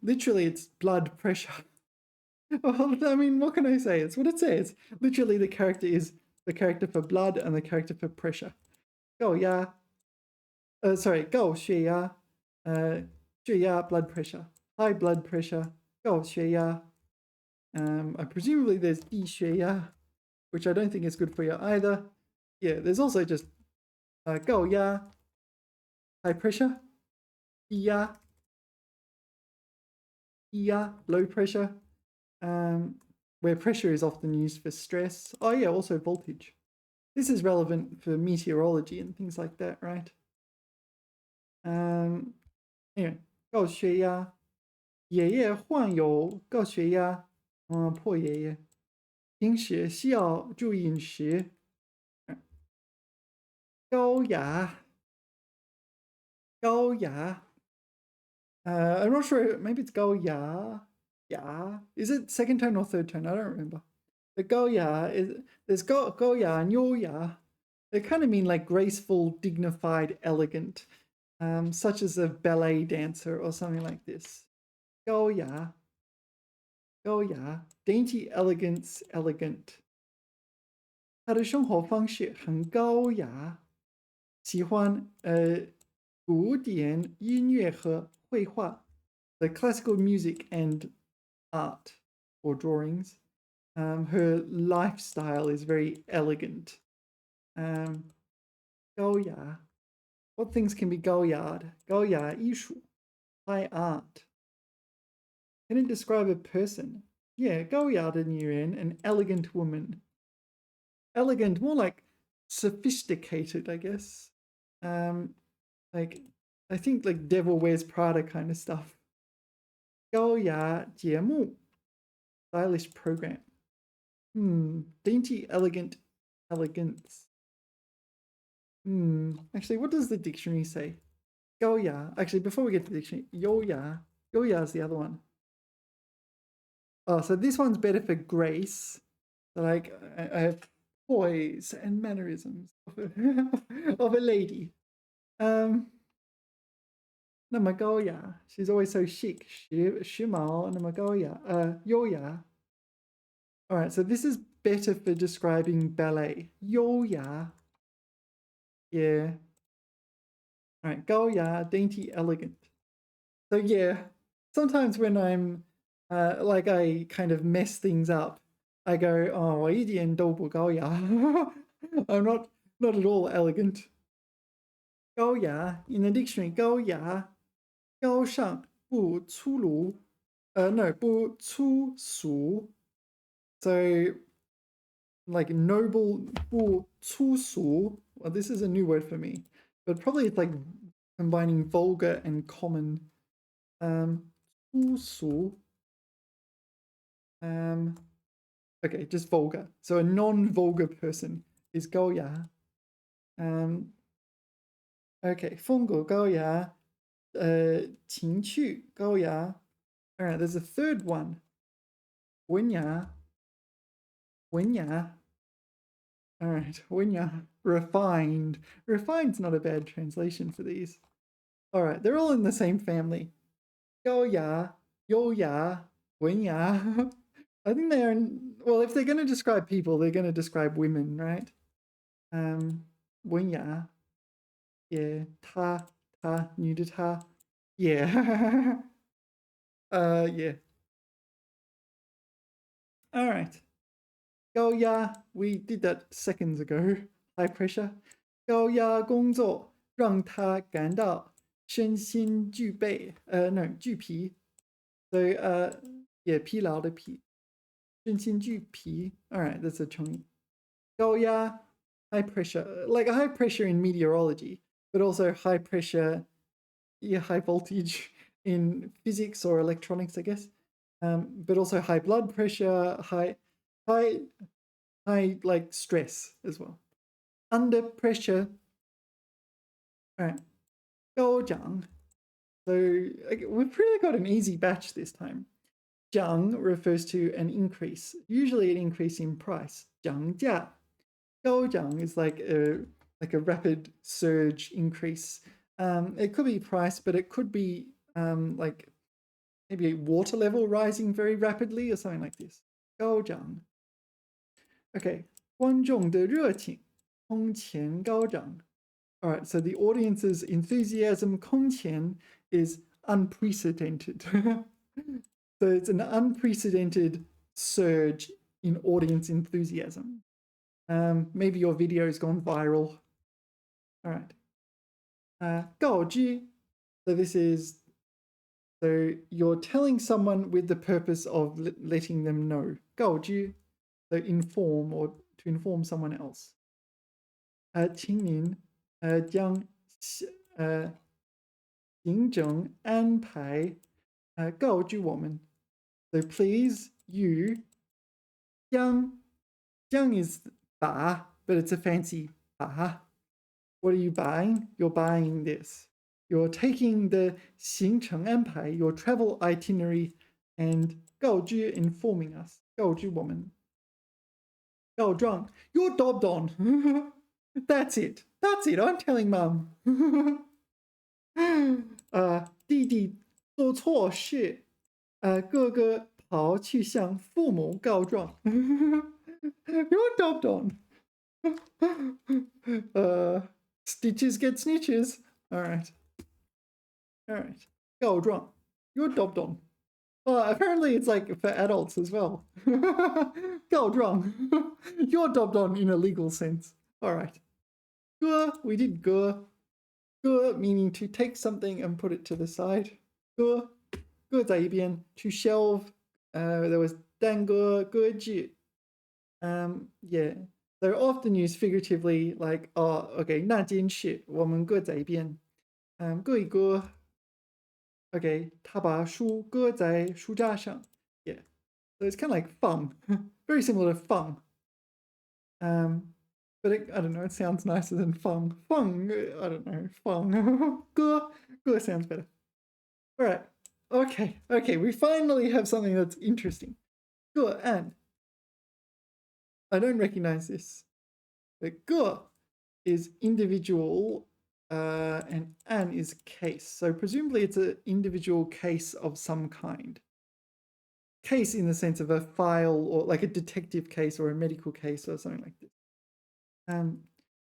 Literally it's blood pressure. Well, I mean, what can I say? It's what it says. Literally the character is the character for blood and the character for pressure. 高压. Sorry, 高血压. 血压, blood pressure. High blood pressure. 高血压. Presumably there's 低血压, which I don't think is good for you either. Yeah, there's also just 高压, high pressure. 低压, low pressure. Where pressure is often used for stress. Oh yeah, also voltage. This is relevant for meteorology and things like that, right? Anyway, 高血压. 爷爷患有高血压. Poor 爷爷. 平时需要注意饮食. 高雅. 高雅. I'm not sure, maybe it's 高雅. Yeah. Is it second tone or third tone? I don't remember. The 高雅 is, there's 高雅and 优雅. They kind of mean like graceful, dignified, elegant, such as a ballet dancer or something like this. 高雅. 高雅. Dainty elegance, elegant. 他的生活方式很高雅. 喜欢古典音乐和绘画. The classical music and art or drawings. Her lifestyle is very elegant. 高雅. What things can be 高雅? 高雅艺术, high art. Can it describe a person? Yeah, 高雅的女人, an elegant woman. Elegant, more like sophisticated, I guess. Like, I think like Devil Wears Prada kind of stuff. 高雅节目, stylish program. Dainty, elegant, elegance. Actually, what does the dictionary say? 高雅. Actually, before we get to the dictionary, 优雅. 优雅 is the other one. Oh, so this one's better for grace. So like, I have poise and mannerisms of of a lady. 那么高雅, she's always so chic. 时髦, 那么高雅, 优雅. All right, so this is better for describing ballet. 优雅. Yeah. All right, 高雅, dainty, elegant. So yeah, sometimes when I'm like I kind of mess things up, I go, oh, 我一点都不高雅. I'm not at all elegant. 高雅 in the dictionary, 高雅, 高尚, 不粗鲁, no, 不粗俗. So like noble, 不粗俗. Well, this is a new word for me, but probably it's like combining vulgar and common. 粗俗. Okay, just vulgar. So a non-vulgar person is 高雅. Okay, 风格高雅, 情趣高雅. All right, there's a third one. 文雅. All right, 文雅, refined. Refined's not a bad translation for these. All right, they're all in the same family. 高雅, 优雅, 文雅. I think they're, well, if they're going to describe people, they're going to describe women, right? 文雅. Yeah, 她, 女的她. Yeah. Yeah. All right. 高压, we did that seconds ago. High pressure. 高压工作让他感到身心俱备. No, 俱疲. So, yeah, 疲劳的疲. 身心俱疲. All right, that's a 成语. 高压, high pressure, like a high pressure in meteorology, but also high pressure, yeah, high voltage in physics or electronics, I guess. But also high blood pressure, high like stress as well. Under pressure. All right. 高涨. So we've really got an easy batch this time. 涨 refers to an increase, usually an increase in price. 涨价. 高涨 is like a rapid surge increase. It could be price, but it could be like maybe water level rising very rapidly or something like this. 高涨. Okay, 观众的热情空前高涨. All right, so the audience's enthusiasm 空前 is unprecedented. So it's an unprecedented surge in audience enthusiasm. Maybe your video's gone viral. All right. 告知. So this is, so you're telling someone with the purpose of letting them know. 告知. So inform or to inform someone else. 请您将行程安排告知我们. So please, you, 将 is 把, but it's a fancy 把. What are you buying? You're buying this. You're taking the 行程安排, your travel itinerary, and 告知 informing us. 告知我们. 告状, you're dobbed on. That's it. I'm telling mum. 弟弟做错事, 哥哥跑去向父母告状. You're dobbed on. Stitches get snitches. All right. 告状, you're dobbed on. Apparently it's like for adults as well. 告状, you're dobbed on in a legal sense. All right. 哥, we did 哥. 哥 meaning to take something and put it to the side. 哥在一边, to shelve. There was 耽搁, 搁置. Yeah. They're often used figuratively, like, oh, okay, 那件事我们搁在一边. 搁一搁. Okay, 他把书搁在书架上. Yeah. So it's kind of like 放. Very similar to 放. But I don't know, it sounds nicer than 放. 放, I don't know, 放. 搁 sounds better. All right. Okay, we finally have something that's interesting. 个案. I don't recognize this. But 个 is individual and an is case. So presumably it's an individual case of some kind. Case in the sense of a file or like a detective case or a medical case or something like this.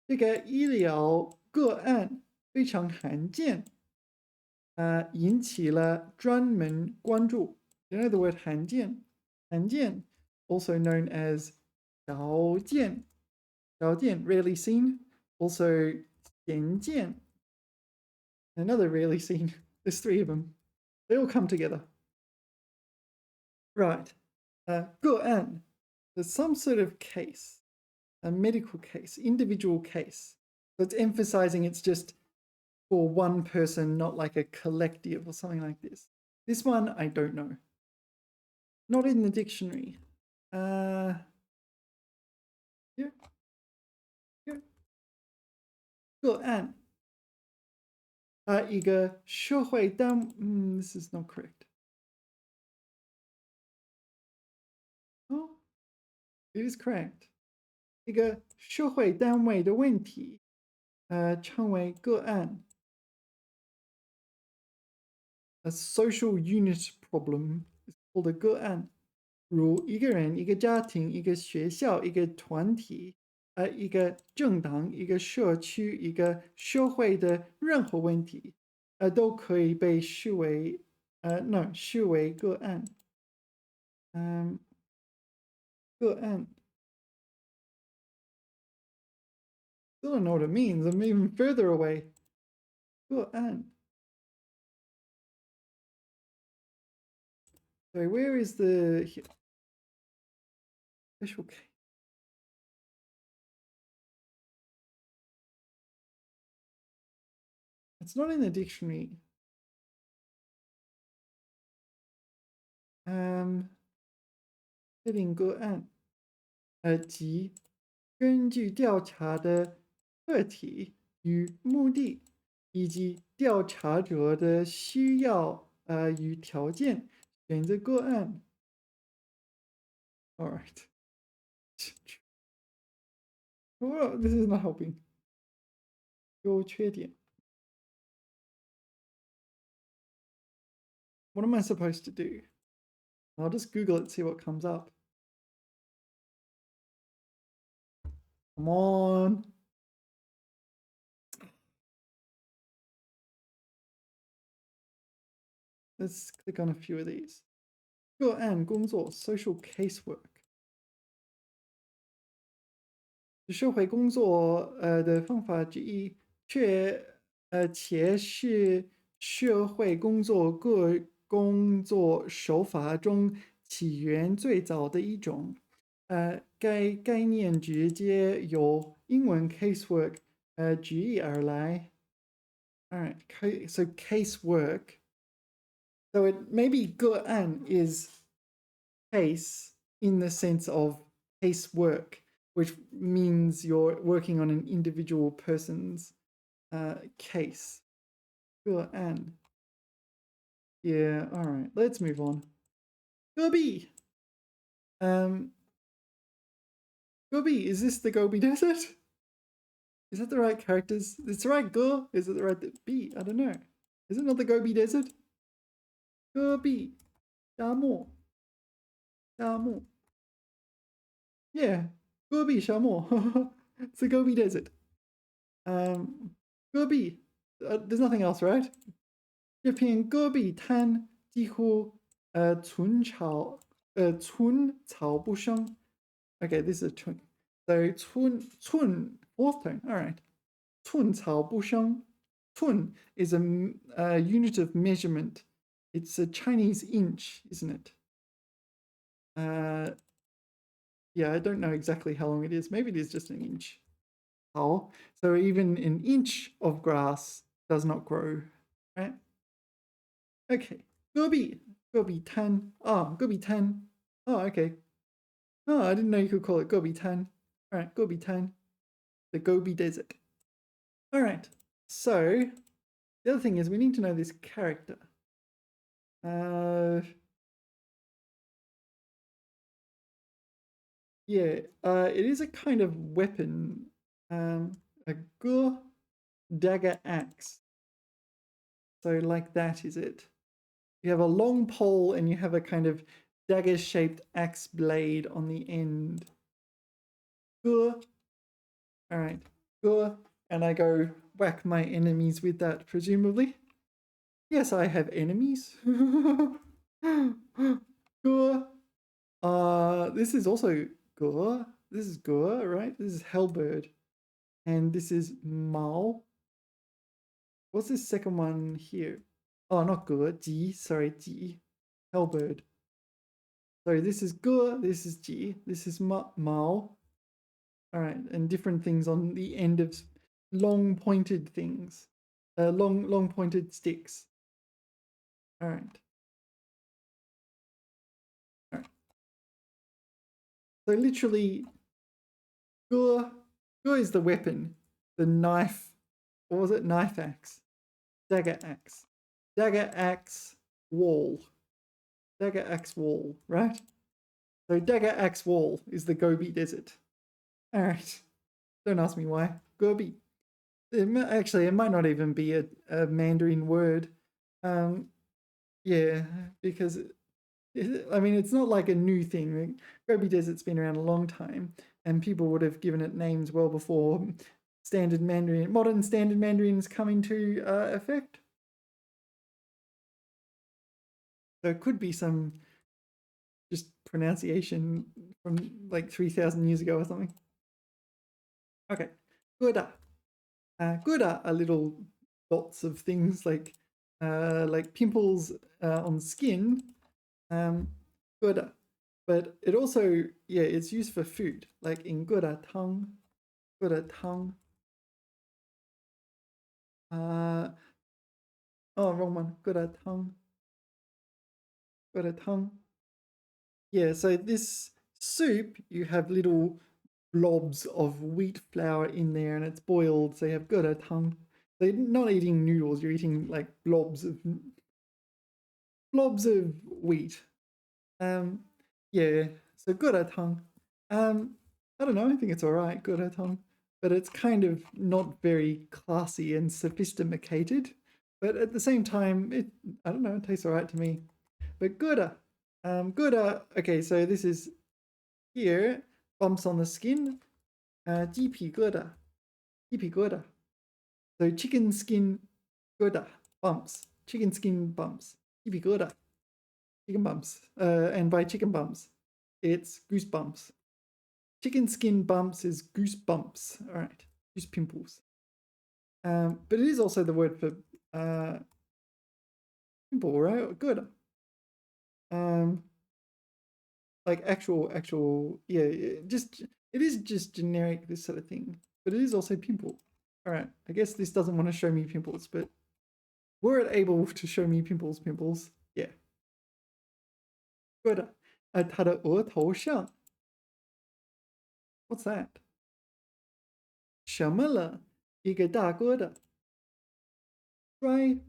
这个医疗个案非常罕见，引起了专门关注。You know the word 罕见？罕见 also known as 少见，少见 rarely seen. Also 显见 another rarely seen. There's three of them. They all come together. Right. 个案 there's some sort of case, a medical case, individual case. So it's emphasizing it's just for one person, not like a collective or something like this. This one, I don't know. Not in the dictionary. Yeah. Yeah. 个案 一个社会单 this is not correct. Oh, it is correct. 一个社会单位的问题称为个案 A social unit problem is called a 个案如一个人、一个家庭、一个学校、一个团体一个政党、一个社区、一个社会的任何问题都可以被视为视为个案个案 Still don't know what it means. I'm even further away. 个案 Sorry, where is the special case? It's not in the dictionary. 确定个案即根据调查的课题与目的，以及调查者的需要与条件，选择个案。All right. Well, this is not helping. 有缺点。What am I supposed to do? I'll just Google it, see what comes up. Come on. Let's click on a few of these. 个案工作 social casework. 社会工作的方法之一，且是社会工作各工作手法中起源最早的一种。该概念直接由英文 casework 直译而来。All right, so casework. So it maybe 个案 is case in the sense of casework, which means you're working on an individual person's case. 个案 Yeah, all right, let's move on. 戈壁 Gobi, is this the Gobi Desert? Is that the right characters? It's the right Go? Is it the right B? I don't know. Is it not the Gobi Desert? Gobi. 沙漠 Yeah, Gobi 沙漠 It's the Gobi Desert. Gobi. There's nothing else, right? 这片戈壁滩几乎寸草不生 Okay, this is a chun. So 寸 fourth tone. All right. 寸草不生 Tun is a unit of measurement. It's a Chinese inch, isn't it? Yeah, I don't know exactly how long it is. Maybe it is just an inch. Oh, so even an inch of grass does not grow, right? Okay, Gobi Tan. Oh, Gobi Tan. Oh, okay. Oh, I didn't know you could call it Gobi Tan. All right, Gobi Tan, the Gobi Desert. All right, so the other thing is we need to know this character. Yeah, it is a kind of weapon. A gu dagger axe. So like that, is it? You have a long pole and you have a kind of dagger-shaped axe blade on the end. Gu. All right, gu. And I go whack my enemies with that, presumably. Yes, I have enemies. Gu. This is also gu. This is gu, right? This is Hellbird. And this is Mao. What's this second one here? Oh, not gu. Ji. Sorry, Ji. Hellbird. Sorry, this is gu. This is Ji. This is Mao. All right, and different things on the end of long pointed things. Long pointed sticks. All right. All right. So literally, gu is the weapon, the knife. What was it? Knife axe, dagger axe, wall, dagger axe wall. Right. So dagger axe wall is the Gobi Desert. All right. Don't ask me why. Gobi. Actually, it might not even be a Mandarin word. Yeah, because I mean, it's not like a new thing. Gobi Desert's been around a long time, and people would have given it names well before standard Mandarin, modern standard Mandarins come into effect. So it could be some just pronunciation from like 3,000 years ago or something. Okay, Gura. Gura are little dots of things like pimples on skin. Gura. But it also, yeah, it's used for food, like in gura tang. Oh, wrong one. Gura tang. Yeah, so this soup, you have little blobs of wheat flour in there and it's boiled, so you have gura tang. So you're not eating noodles, you're eating like blobs of wheat. Yeah, so gura tang. I don't know, I think it's alright, gura tang. But it's kind of not very classy and sophisticated. But at the same time, I don't know, it tastes alright to me. But gura. Gura, okay, so this is here, bumps on the skin. GP gura. GP gura. So chicken skin gura, bumps. Chicken skin bumps. GP gura. Chicken bumps. And by chicken bumps, it's goosebumps. Chicken skin bumps is goosebumps. All right, goose pimples. But it is also the word for pimple, right? Good. Like actual, yeah. It is just generic, this sort of thing. But it is also pimple. All right, I guess this doesn't want to show me pimples, but were it able to show me pimples, yeah. Good. 他的额头上 What's that? 什么了？一个大疙瘩。Try.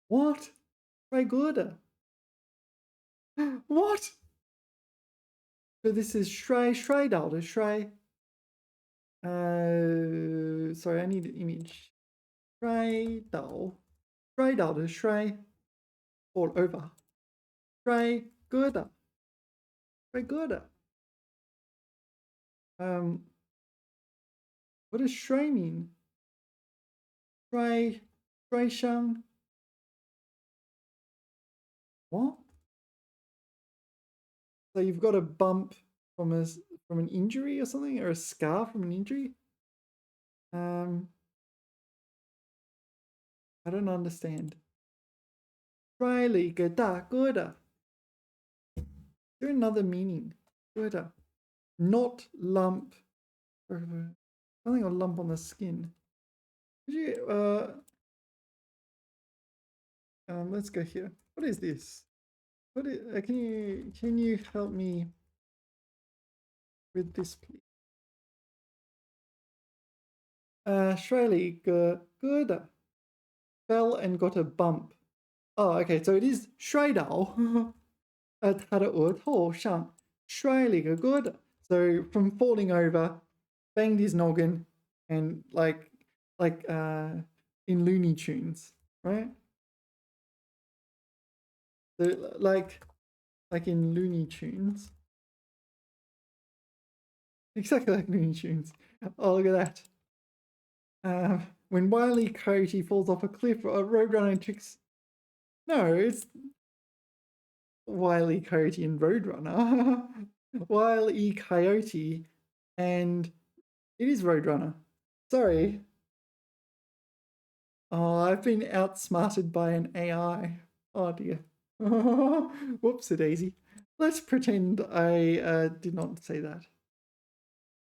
What? Try good. What? So this is Shrei Dao to Shrei. Sorry, I need an image. Shrei Dao to Shrei. All over. Shrei good. Shrei good. What does Shrei mean? Shrei Shang. What? So you've got a bump from an injury or something, or a scar from an injury? I don't understand. Riley, gada, good. Is there another meaning? Good. Not lump. Something or lump on the skin. Could you, let's go here. What is this? What is, can you help me with this, please? Shriley, good. Fell and got a bump. Oh, okay, so it is Shreidao. 他的额头上摔了一个疙瘩。So from falling over, banged his noggin, and like in Looney Tunes, right? So like in Looney Tunes, exactly like Looney Tunes. Oh, look at that. When Wile E. Coyote falls off a cliff, Roadrunner tricks. No, it's Wile E. Coyote and Roadrunner. Wile E. Coyote, and it is Roadrunner. Sorry. Oh, I've been outsmarted by an AI. Oh dear. Whoops a daisy. Let's pretend I did not say that.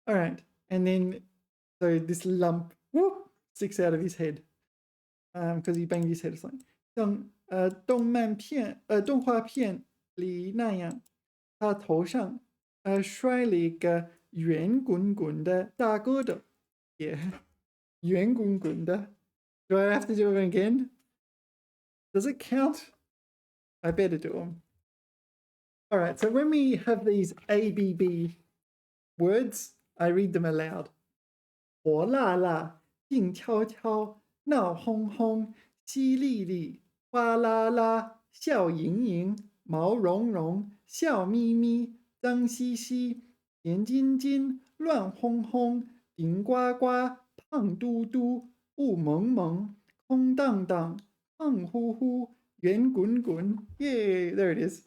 All right. And then, so this lump whoop, sticks out of his head because he banged his head or something. 像动画片里那样，他头上摔了一个圆滚滚的大疙瘩，也圆滚滚的。Do I have to do it again? Does it count? I better do them. All right, so when we have these ABB words, I read them aloud. 火辣辣，静悄悄，闹哄哄，淅沥沥，哗啦啦，笑盈盈，毛茸茸，笑眯眯，脏兮兮，甜津津，乱哄哄，顶呱呱，胖嘟嘟，雾蒙蒙，空荡荡，胖乎乎，圆滚滚。Yay, there it is.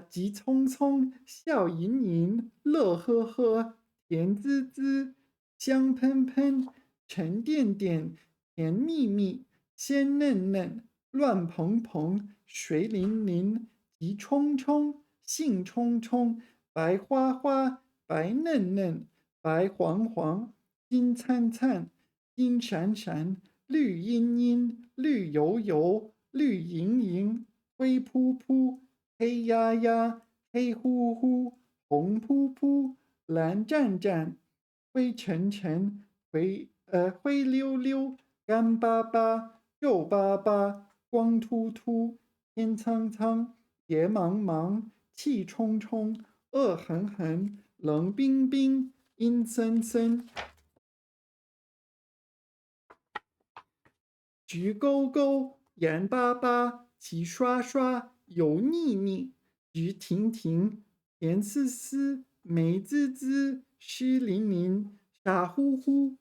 急匆匆，笑盈盈，乐呵呵，甜滋滋，香喷喷，沉甸甸，甜蜜蜜，鲜嫩嫩，乱蓬蓬，水灵灵，急冲冲，兴冲冲，白花花，白嫩嫩，白黄黄，金灿灿，金闪闪，绿茵茵，绿油油，绿莹莹，灰扑扑，黑压压，黑乎乎，红扑扑，蓝湛湛，灰沉沉，灰溜溜，干巴巴，肉巴巴，光秃秃，天苍苍，野茫茫，气冲冲，恶狠狠，冷冰冰，阴森森。橘勾勾，盐巴巴，齐刷刷，油腻腻，直挺挺，甜丝丝，美滋滋，湿淋淋，傻乎乎，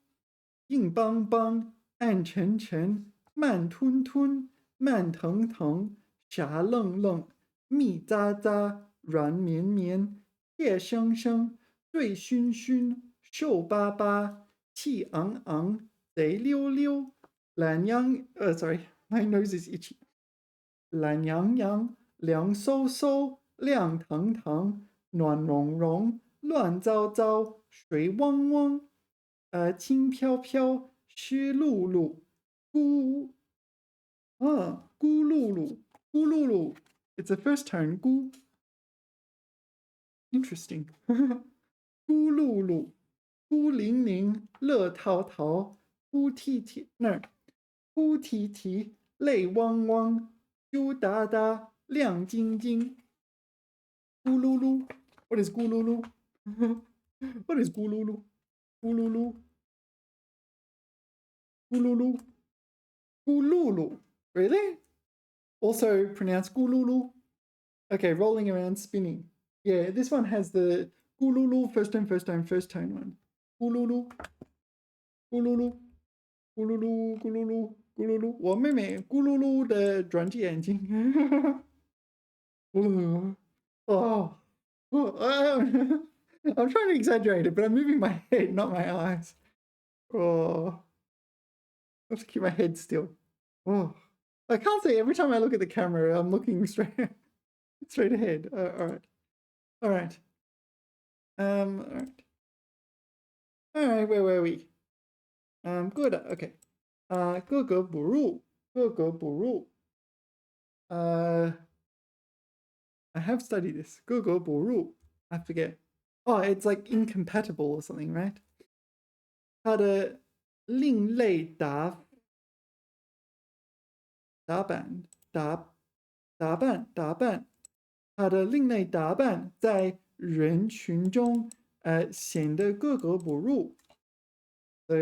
硬邦邦，暗沉沉，慢吞吞，慢腾腾，傻愣愣，密匝匝，软绵绵，怯生生，醉醺醺，瘦巴巴，气昂昂，贼溜溜。sorry, my nose is itchy. 懒洋洋，凉飕飕，亮堂堂，暖融融，乱糟糟，水汪汪，轻飘飘，湿漉漉，咕噜噜，咕噜噜。It's the first tone, 咕。Interesting. 咕噜噜，孤零零，乐淘淘，哭啼啼，哭啼啼，泪汪汪，羞答答，亮晶晶。咕噜噜 ，What is 咕噜噜？What is 咕噜噜？咕噜噜，咕噜噜，咕噜噜。Really? Also pronounced 咕噜噜. Okay, rolling around, spinning. Yeah, this one has the 咕噜噜, first tone, first tone, first tone one. 咕噜噜，咕噜噜，咕噜噜，咕噜噜。咕噜噜，我妹妹咕噜噜的转着眼睛。Oh, I'm trying to exaggerate it, but I'm moving my head, not my eyes. Oh, I have to keep my head still. Oh, I can't say every time I look at the camera, I'm looking straight ahead. All right. All right. Where were we? Good. Okay. 格格不入，格格不入。I have studied this. 格格不入 I forget. Oh, it's like incompatible or something, right? 它的另类打扮他的另类打扮在人群中显得格格不入。So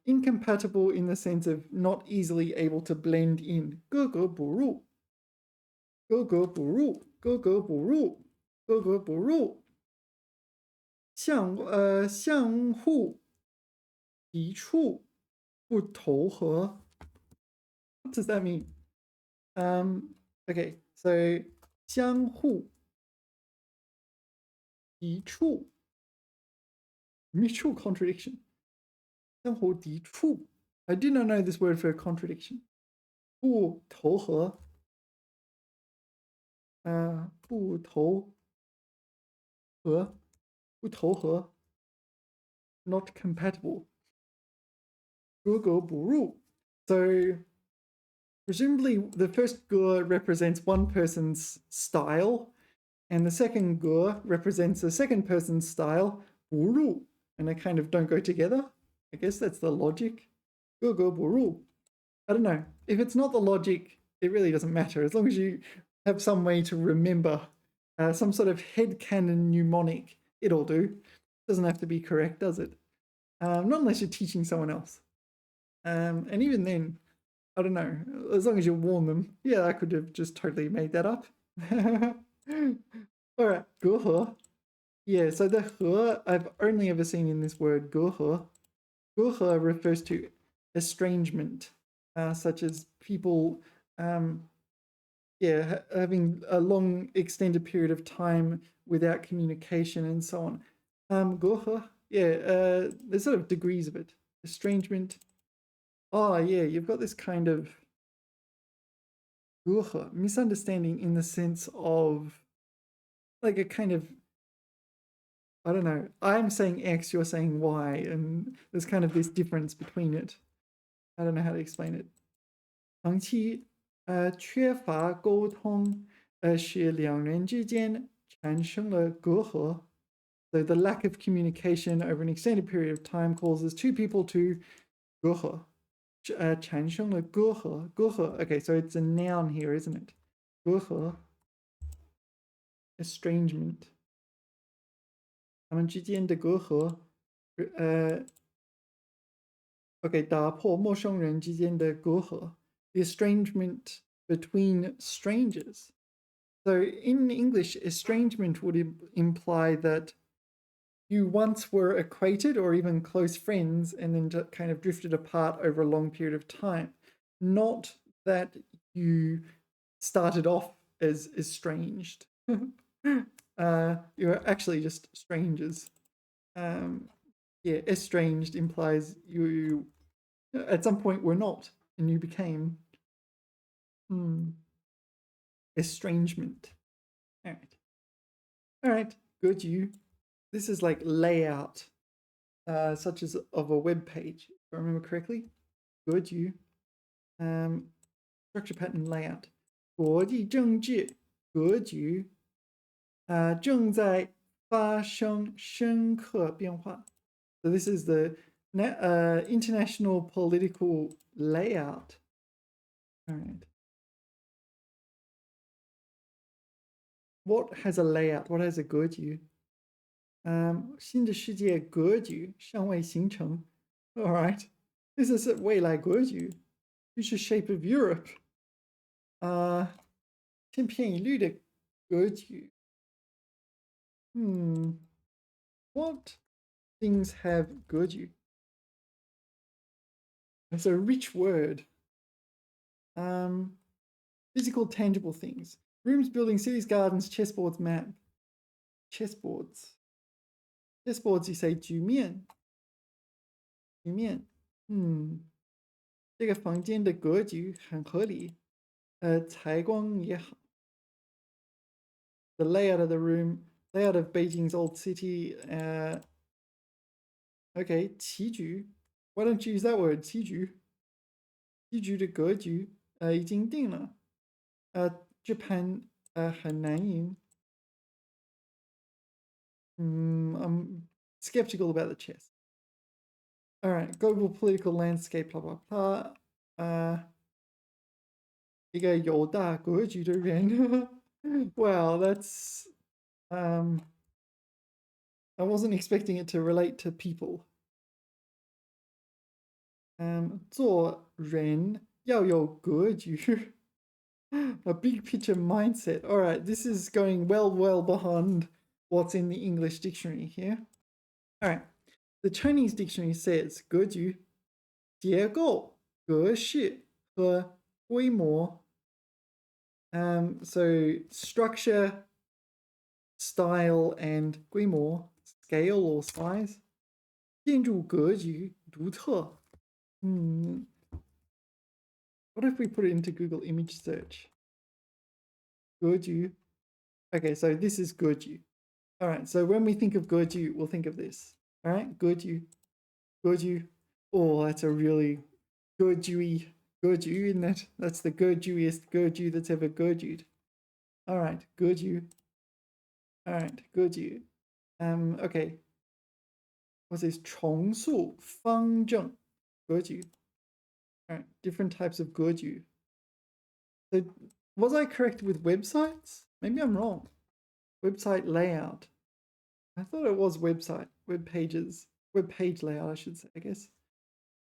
incompatible in the sense of not easily able to blend in. 格格不入，格格不入，格格不入，格格不入。相互抵触，不投合。What does that mean? Okay, so 相互抵触 mutual contradiction. 相互抵触 I did not know this word for contradiction. 不投合不投合不投合 not compatible. 格格不入 So presumably the first ge represents one person's style, and the second ge represents the second person's style, 不入, and they kind of don't go together. I guess that's the logic. 格格不入 I don't know. If it's not the logic, it really doesn't matter. As long as you have some way to remember some sort of headcanon mnemonic, it'll do. Doesn't have to be correct, does it? Not unless you're teaching someone else. And even then, I don't know. As long as you warn them, yeah, I could have just totally made that up. All right, 隔阂. Yeah, so the 和 I've only ever seen in this word 隔阂. 隔阂 refers to estrangement, such as people, having a long extended period of time without communication and so on. 隔阂, there's sort of degrees of it. Estrangement. Oh, yeah, you've got this kind of misunderstanding in the sense of like a kind of, I don't know, I'm saying X, you're saying Y, and there's kind of this difference between it. I don't know how to explain it. 长期缺乏沟通使两人之间产生了隔阂. So the lack of communication over an extended period of time causes two people to 隔阂. 产生了隔阂. 隔阂. Okay, so it's a noun here, isn't it? 隔阂. Estrangement. 他们之间的隔阂. Okay, 打破陌生人之间的隔阂. The estrangement between strangers. So in English, estrangement would imply that you once were acquainted or even close friends and then kind of drifted apart over a long period of time. Not that you started off as estranged. You're actually just strangers. Estranged implies you at some point were not and you became. Estrangement. All right, good you. This is like layout, such as of a web page, if I remember correctly. Good you. Structure pattern layout. 国际政治格局正在发生深刻变化. So this is the international political layout. All right. What has a layout? What has a 格局? 新的世界格局尚未形成. All right. This is 未来格局. Future shape of Europe. 千篇一律的格局. What things have 格局? It's a rich word. Physical, tangible things. Rooms, buildings, cities, gardens, chessboards, map. Chessboards. Chessboards, you say 局面. 局面. 这个房间的格局很合理。采光也好。The layout of the room, layout of Beijing's old city. Okay, 棋局. Why don't you use that word? 棋局. 棋局的格局已经定了。这盘很难赢。I'm skeptical about the chess. All right, global political landscape, blah blah blah. 一个有大格局的人 Wow, that's I wasn't expecting it to relate to people. 做人要有格局 a big picture mindset. All right, this is going well beyond what's in the English dictionary here. All right, the Chinese dictionary says 格局结构格式和规模 so structure, style, and 规模 scale or size. 建筑格局独特 what if we put it into Google image search? 格局 okay, so this is 格局 all right, so when we think of 格局 we'll think of this. All right, 格局 oh, that's a really 格局 isn't it? That's the 格局iest 格局 that's ever 格局 all right, 格局 all right, 格局 okay, what's this 重塑方正格局 all right, different types of 格局 so was I correct with websites? Maybe I'm wrong. Website layout. I thought it was website, web pages, web page layout, I should say, I guess.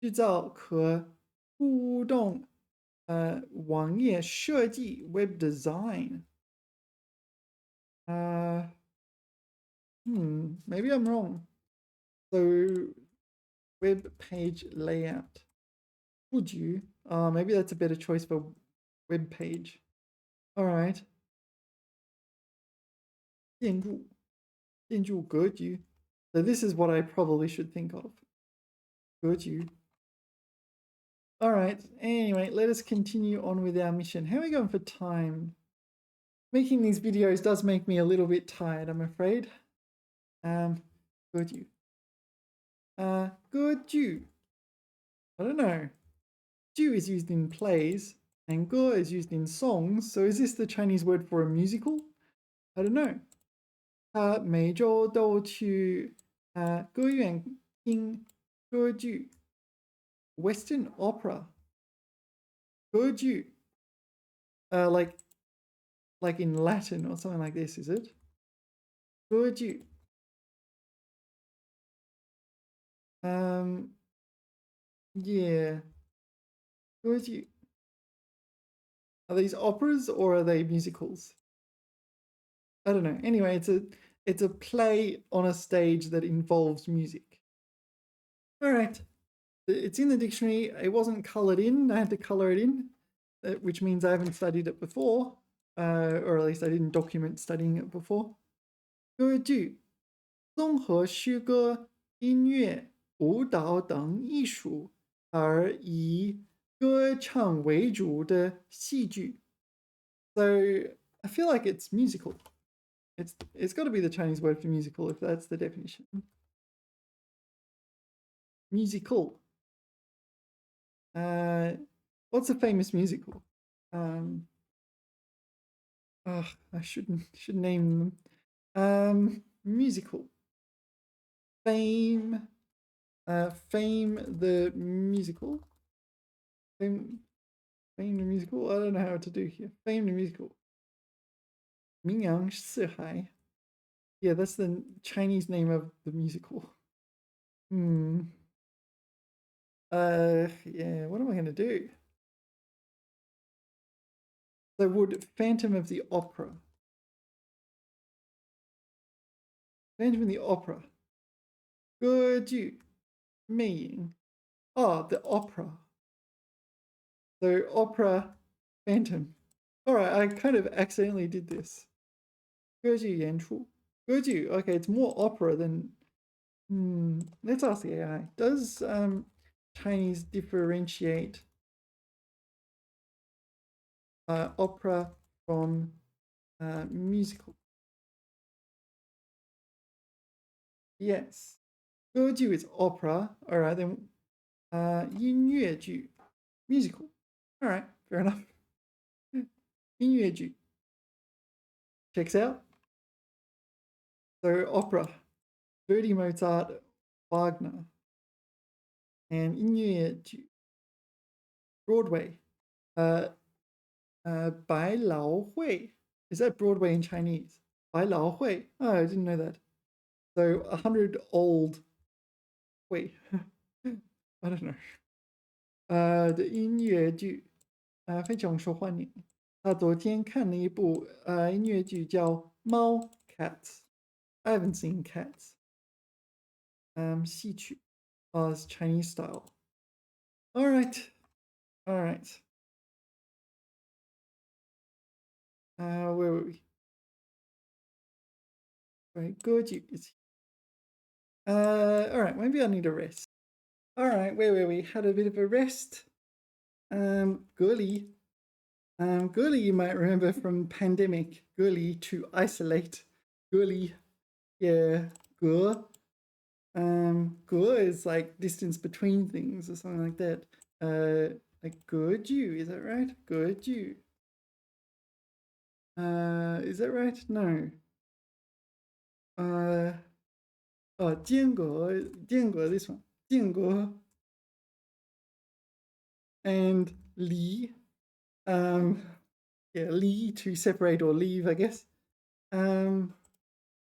制造可互动网页设计 web design. Maybe I'm wrong. So web page layout. 布局 maybe that's a better choice for web page. All right. 建筑格局 so this is what I probably should think of. 格局 all right, anyway, let us continue on with our mission. How are we going for time? Making these videos does make me a little bit tired, I'm afraid. 歌剧 歌剧 I don't know. 剧 is used in plays and 歌 is used in songs, so is this the Chinese word for a musical? I don't know. 他每周都去歌院听歌剧 Western opera 歌剧 like in Latin or something like this, is it? 歌剧 yeah 歌剧 are these operas or are they musicals? I don't know. Anyway, it's a play on a stage that involves music. All right. It's in the dictionary. It wasn't colored in. I had to color it in, which means I haven't studied it before, or at least I didn't document studying it before. 歌剧综合诗歌、音乐、舞蹈等艺术，而以歌唱为主的戏剧。So I feel like it's musical. It's got to be the Chinese word for musical if that's the definition. Musical. What's a famous musical? I should name them. Musical. Fame. Fame the musical. Fame the musical. I don't know how to do here. Fame the musical. 名扬四海. Yeah, that's the Chinese name of the musical. Yeah, what am I going to do? So would Phantom of the Opera. Phantom of the Opera. 歌剧魅影 oh, the opera. So opera, Phantom. All right, I kind of accidentally did this. 歌剧演出. 歌剧, okay, it's more opera than... let's ask the AI. Does Chinese differentiate opera from musical? Yes. 歌剧 is opera. All right, then 音乐剧 musical. All right, fair enough. 音乐剧 checks out. So opera, Verdi, Mozart, Wagner, and 音乐剧 Broadway, 百老汇 Is that Broadway in Chinese? 百老汇. Oh, I didn't know that. So 100 old. Wait, I don't know. 的音乐剧，非常受欢迎。他昨天看了一部音乐剧叫《猫 Cats》，I haven't seen Cats。戏曲，it's Chinese style. All right, all right. Where were we? Right, 歌剧 is. All right. Maybe I need a rest. All right, where were we? Had a bit of a rest. 隔离. 隔离 you might remember from pandemic. 隔离 to isolate. 隔离, yeah. 隔. 隔 is like distance between things or something like that. Like 隔距, is that right? 隔距. Is that right? No. Oh, 间隔, 间隔, this one. 间隔. And 离. Yeah, 离 to separate or leave, I guess.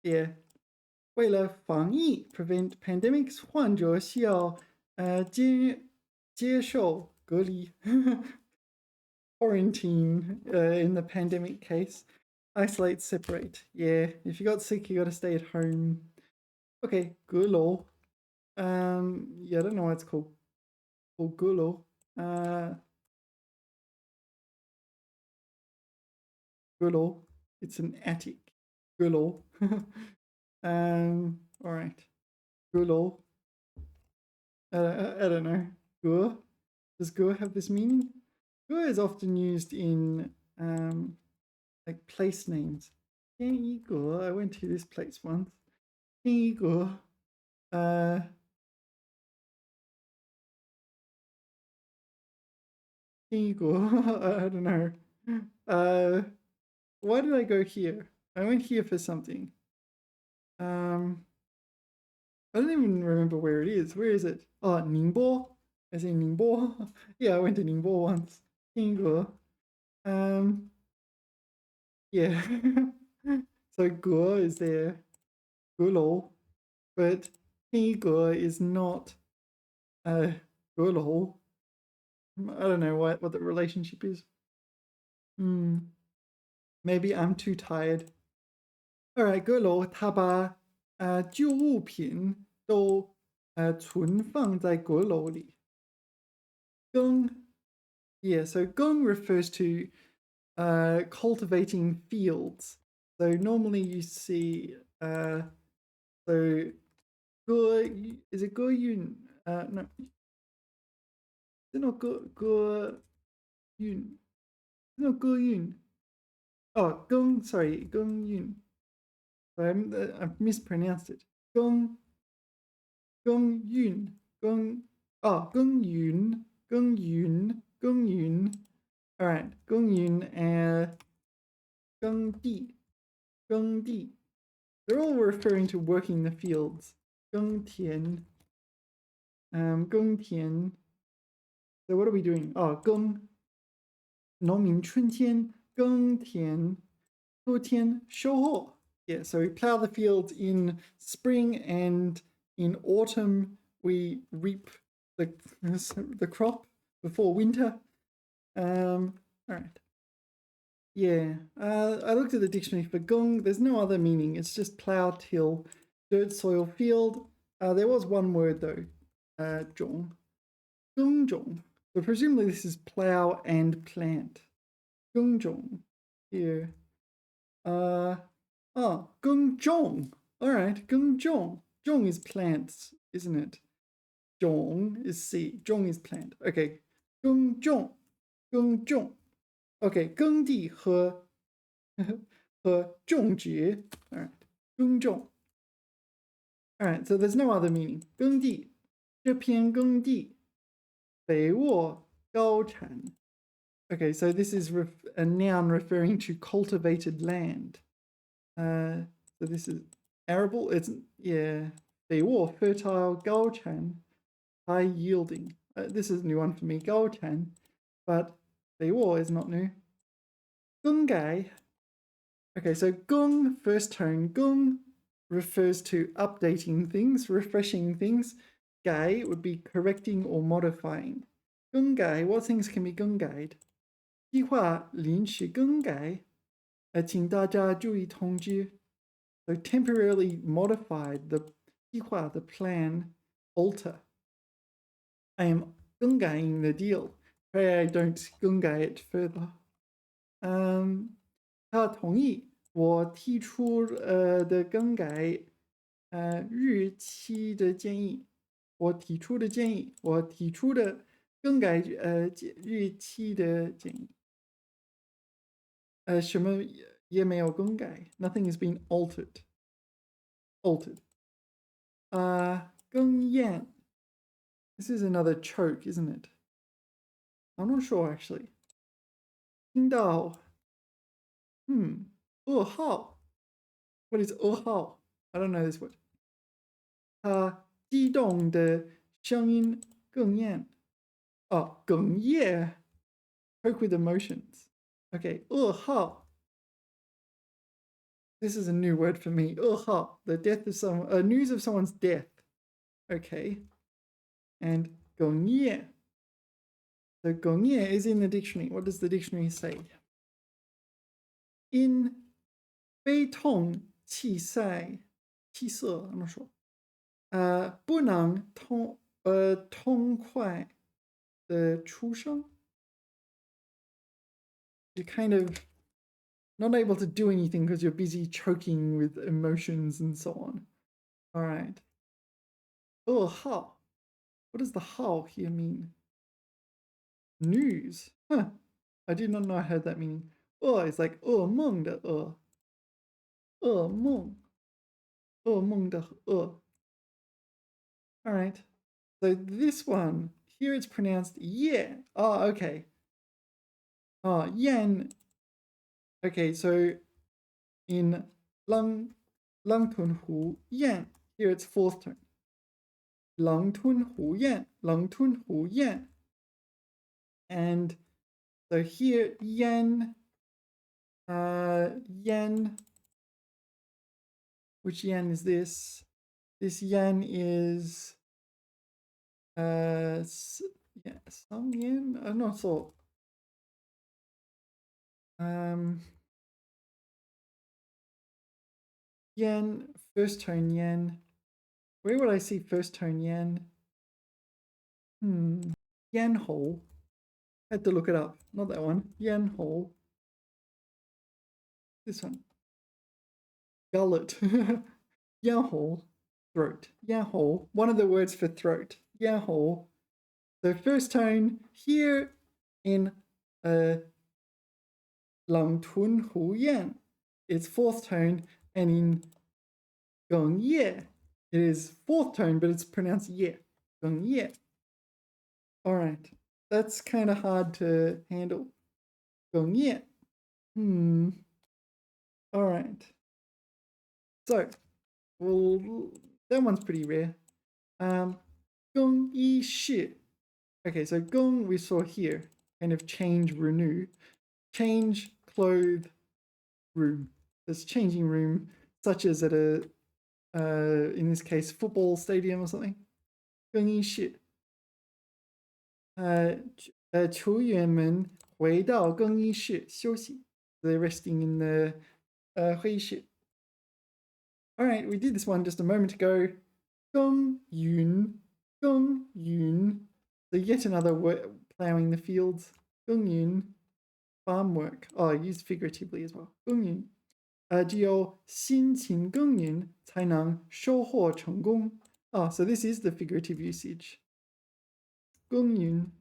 Yeah. 为了防疫 prevent pandemics, 患者需要接受隔离 quarantine in the pandemic case. Isolate, separate. Yeah, if you got sick, you got to stay at home. Okay, 阁楼. Yeah, I don't know why it's called 阁楼. 阁楼. It's an attic. 阁楼. All right. 阁楼. I don't know. 阁? Does 阁 have this meaning? 阁 is often used in like place names. 天一阁. I went to this place once. 天一阁. I don't know. Why did I go here? I went here for something. I don't even remember where it is. Where is it? Oh, Ningbo. As in Ningbo. Yeah, I went to Ningbo once. 天一阁. Yeah. So 阁 is there. 阁楼. But 天一阁 is not 阁楼. I don't know what the relationship is. Maybe I'm too tired. Alright, 阁楼他把旧物品都存放在阁楼里。耕 Yeah, so 耕 refers to cultivating fields. So normally you see so 歌 is it 歌韵 no, is it not 歌韵 it's not 歌韵 oh 耕 sorry 耕韵 I've mispronounced it 耕韵耕耕耘耕耘 all right 耕耘耕地 they're all referring to working the fields 耕田 耕田 so what are we doing 耕农民春天耕田秋天收获 yeah so we plow the fields in spring and in autumn we reap the crop before winter all right yeah I looked at the dictionary for gong there's no other meaning it's just plow till dirt soil field there was one word though 种 耕种 so presumably this is plow and plant 耕种 here 耕种 all right 耕种 种 is plants isn't it 种 is seed 种 is plant okay 耕种 okay 耕地和种植 all right 耕种 all right so there's no other meaning 耕地这片耕地肥沃高产 okay so this is a noun referring to cultivated land so this is arable it's yeah 肥沃 fertile 高产 high yielding this is a new one for me 高产 but 肥沃 is not new 更改 Okay, so gung, first tone, gung refers to updating things, refreshing things. Gai would be correcting or modifying. 更改, what things can be 更改? 计划临时更改，请大家注意通知。So temporarily modified the 计划, the plan, alter. I am 更改 the deal. Pray I don't 更改 it further. 他同意我提出的更改日期的建议。我提出的建议，我提出的更改日期的建议。什么也没有更改 ，nothing has been altered. Altered. 更验 This is another choke, isn't it? I'm not sure actually. 听到噩耗 What is 噩耗 I don't know this word. 激动的声音哽咽。哦，哽咽 choke with emotions. Okay, 噩耗 This is a new word for me. 噩耗 the death of someone, news of someone's death. Okay. And 哽咽 So 哽咽 is in the dictionary. What does the dictionary say? In 悲痛气塞 I'm not sure. 不能痛快的出声 You're kind of not able to do anything because you're busy choking with emotions and so on. All right. Oh, how? What does the how here mean? News. Huh. I did not know I had that meaning. Oh, it's like 噩梦的噩梦的噩 All right. So this one, here it's pronounced yeah. Oh, okay. Oh, yan. Okay, so in Lang Tun Hu Yan, here it's fourth tone. Lang Tun Hu Yan, Lang Tun Hu Yan. And so here yan, yan. Which yan is this? This yan is yeah, some yan. I'm not sure. Yen, first tone yen. Where would I see first tone yen? Yen hole. Had to look it up. Not that one. Yen hole. This one. Gullet. Yen hole. Throat. Yen hole. One of the words for throat. Yen hole. So first tone here in Lang Tun Hu Yan. It's fourth tone, and in Gong Ye, it is fourth tone, but it's pronounced Ye. Gong Ye. All right, that's kind of hard to handle. Gong Ye. All right. So, well, that one's pretty rare. Gong Yi Shi. Okay, so Gong we saw here, kind of change, renew. Change, clothe, room. There's changing room, such as at a, in this case, football stadium or something. 更衣室。球员们回到更衣室休息。They're resting in the 会议室。All right, we did this one just a moment ago. 耕耘，耕耘. So yet another word, ploughing the fields. 耕耘, farm work. Oh, used figuratively as well. 耕耘。只有辛勤耕耘才能收获成功。Oh, so this is the figurative usage. 耕耘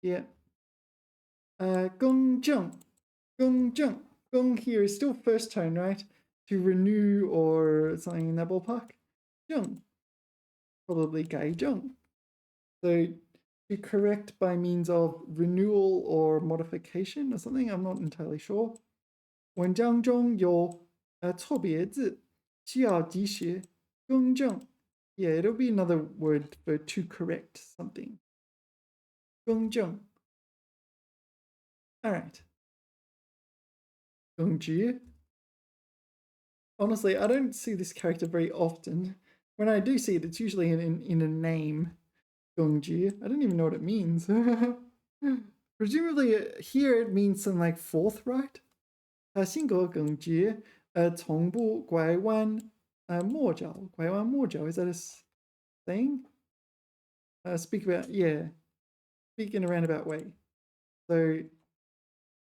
Yeah. 更正 更 here is still first tone, right? To renew or something in that ballpark. 正 probably 改正 So to correct by means of renewal or modification or something, I'm not entirely sure. 文章中有错别字，需要及时更正。Yeah, it'll be another word for to correct something. 更正。All right. Gongji. Honestly, I don't see this character very often. When I do see it, it's usually in a name. Gongji. I don't even know what it means. Presumably here it means something like forthright. 他性格耿直，从不拐弯抹角。拐弯抹角 is that a thing? Speak about speak in a roundabout way. So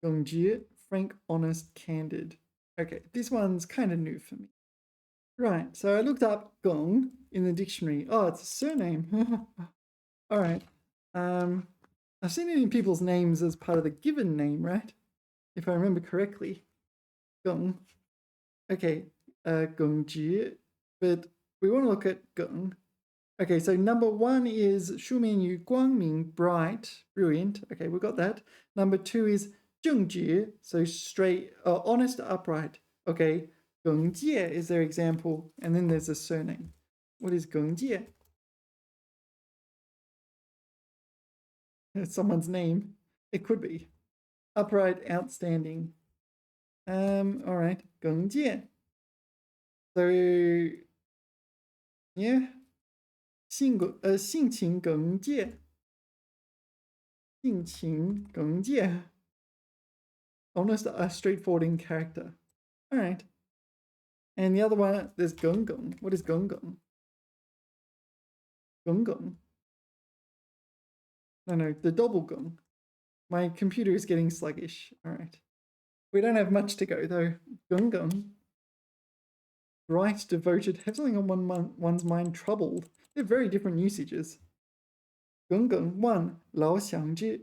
耿直, frank, honest, candid. Okay, this one's kind of new for me. Right, so I looked up Gong in the dictionary. Oh, it's a surname. All right. I've seen it in people's names as part of the given name, right? If I remember correctly. Gong. Okay, Gongji. But we want to look at Gong. Okay, so number one is 书面语光明, bright, brilliant. Okay, we got that. Number two is 正直, so straight, honest, upright. Okay, 耿介 is their example, and then there's a surname. What is 耿介? It's someone's name. It could be. Upright, outstanding. All right, 耿介. So, yeah. 性情耿介. 性情耿介. Honest, straightforward in character. All right. And the other one, there's Gong Gong. What is Gong Gong? Gong Gong. No, the double Gong. My computer is getting sluggish. All right. We don't have much to go though. Gong Gong. Bright, devoted, have something on one's mind, troubled. They're very different usages. Gong Gong. One, 老想着.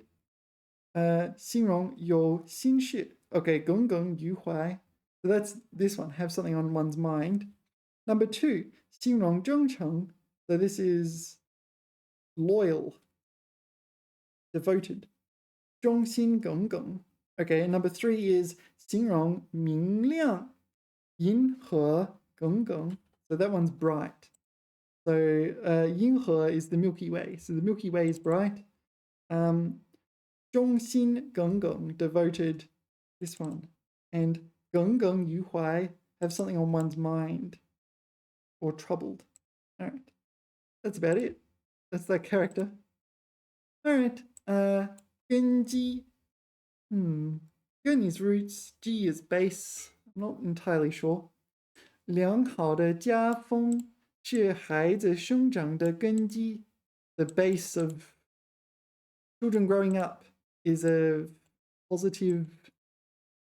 形容有心事. Okay, 耿耿于怀. So that's this one, have something on one's mind. Number two, 形容真诚. So this is loyal, devoted. 忠心耿耿. Okay, and number three is 形容明亮, 银河耿耿. So that one's bright. So 银河 is the Milky Way. So the Milky Way is bright. 忠心耿耿, devoted, this one. And 耿耿于怀, have something on one's mind or troubled. All right, that's about it. That's that character. All right, 根基. Gun is roots, G is base. I'm not entirely sure. 良好的家风是孩子生长的根基. The base of children growing up is a positive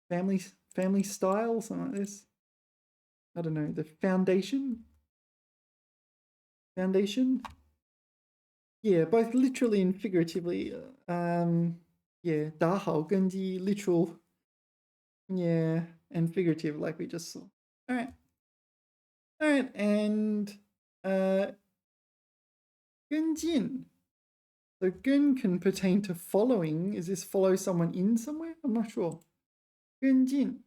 family style, something like this. I don't know, the foundation? Yeah, both literally and figuratively. Yeah, 打好根基, literal. Yeah, and figurative, like we just saw. All right, and 跟进. So 跟 can pertain to following. Is this follow someone in somewhere? I'm not sure. 跟进.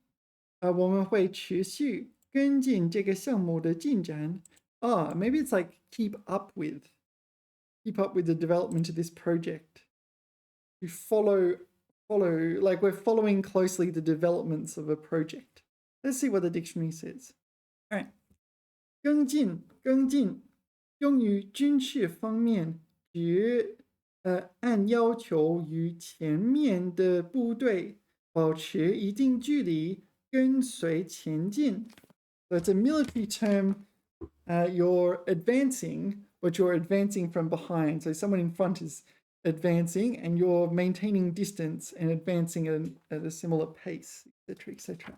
我们会持续跟进这个项目的进展. Maybe it's like keep up with the development of this project. To follow, like we're following closely the developments of a project. Let's see what the dictionary says. All right. 跟进, 用于军事方面指按要求与前面的部队保持一定距离，跟随前进. So it's a military term. You're advancing, but you're advancing from behind. So someone in front is advancing and you're maintaining distance and advancing at a similar pace, etc., etc.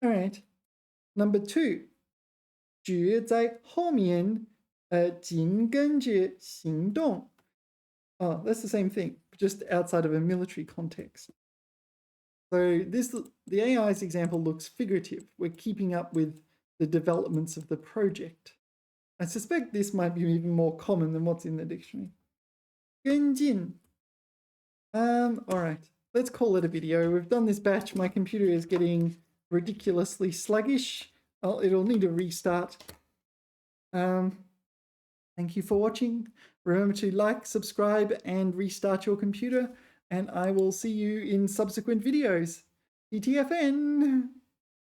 All right. Number two, 只在后面紧跟着行动. That's the same thing, just outside of a military context. So the AI's example looks figurative. We're keeping up with the developments of the project. I suspect this might be even more common than what's in the dictionary. 跟进. All right, let's call it a video. We've done this batch. My computer is getting ridiculously sluggish. It'll need a restart. Thank you for watching. Remember to like, subscribe, and restart your computer. And I will see you in subsequent videos. TTFN.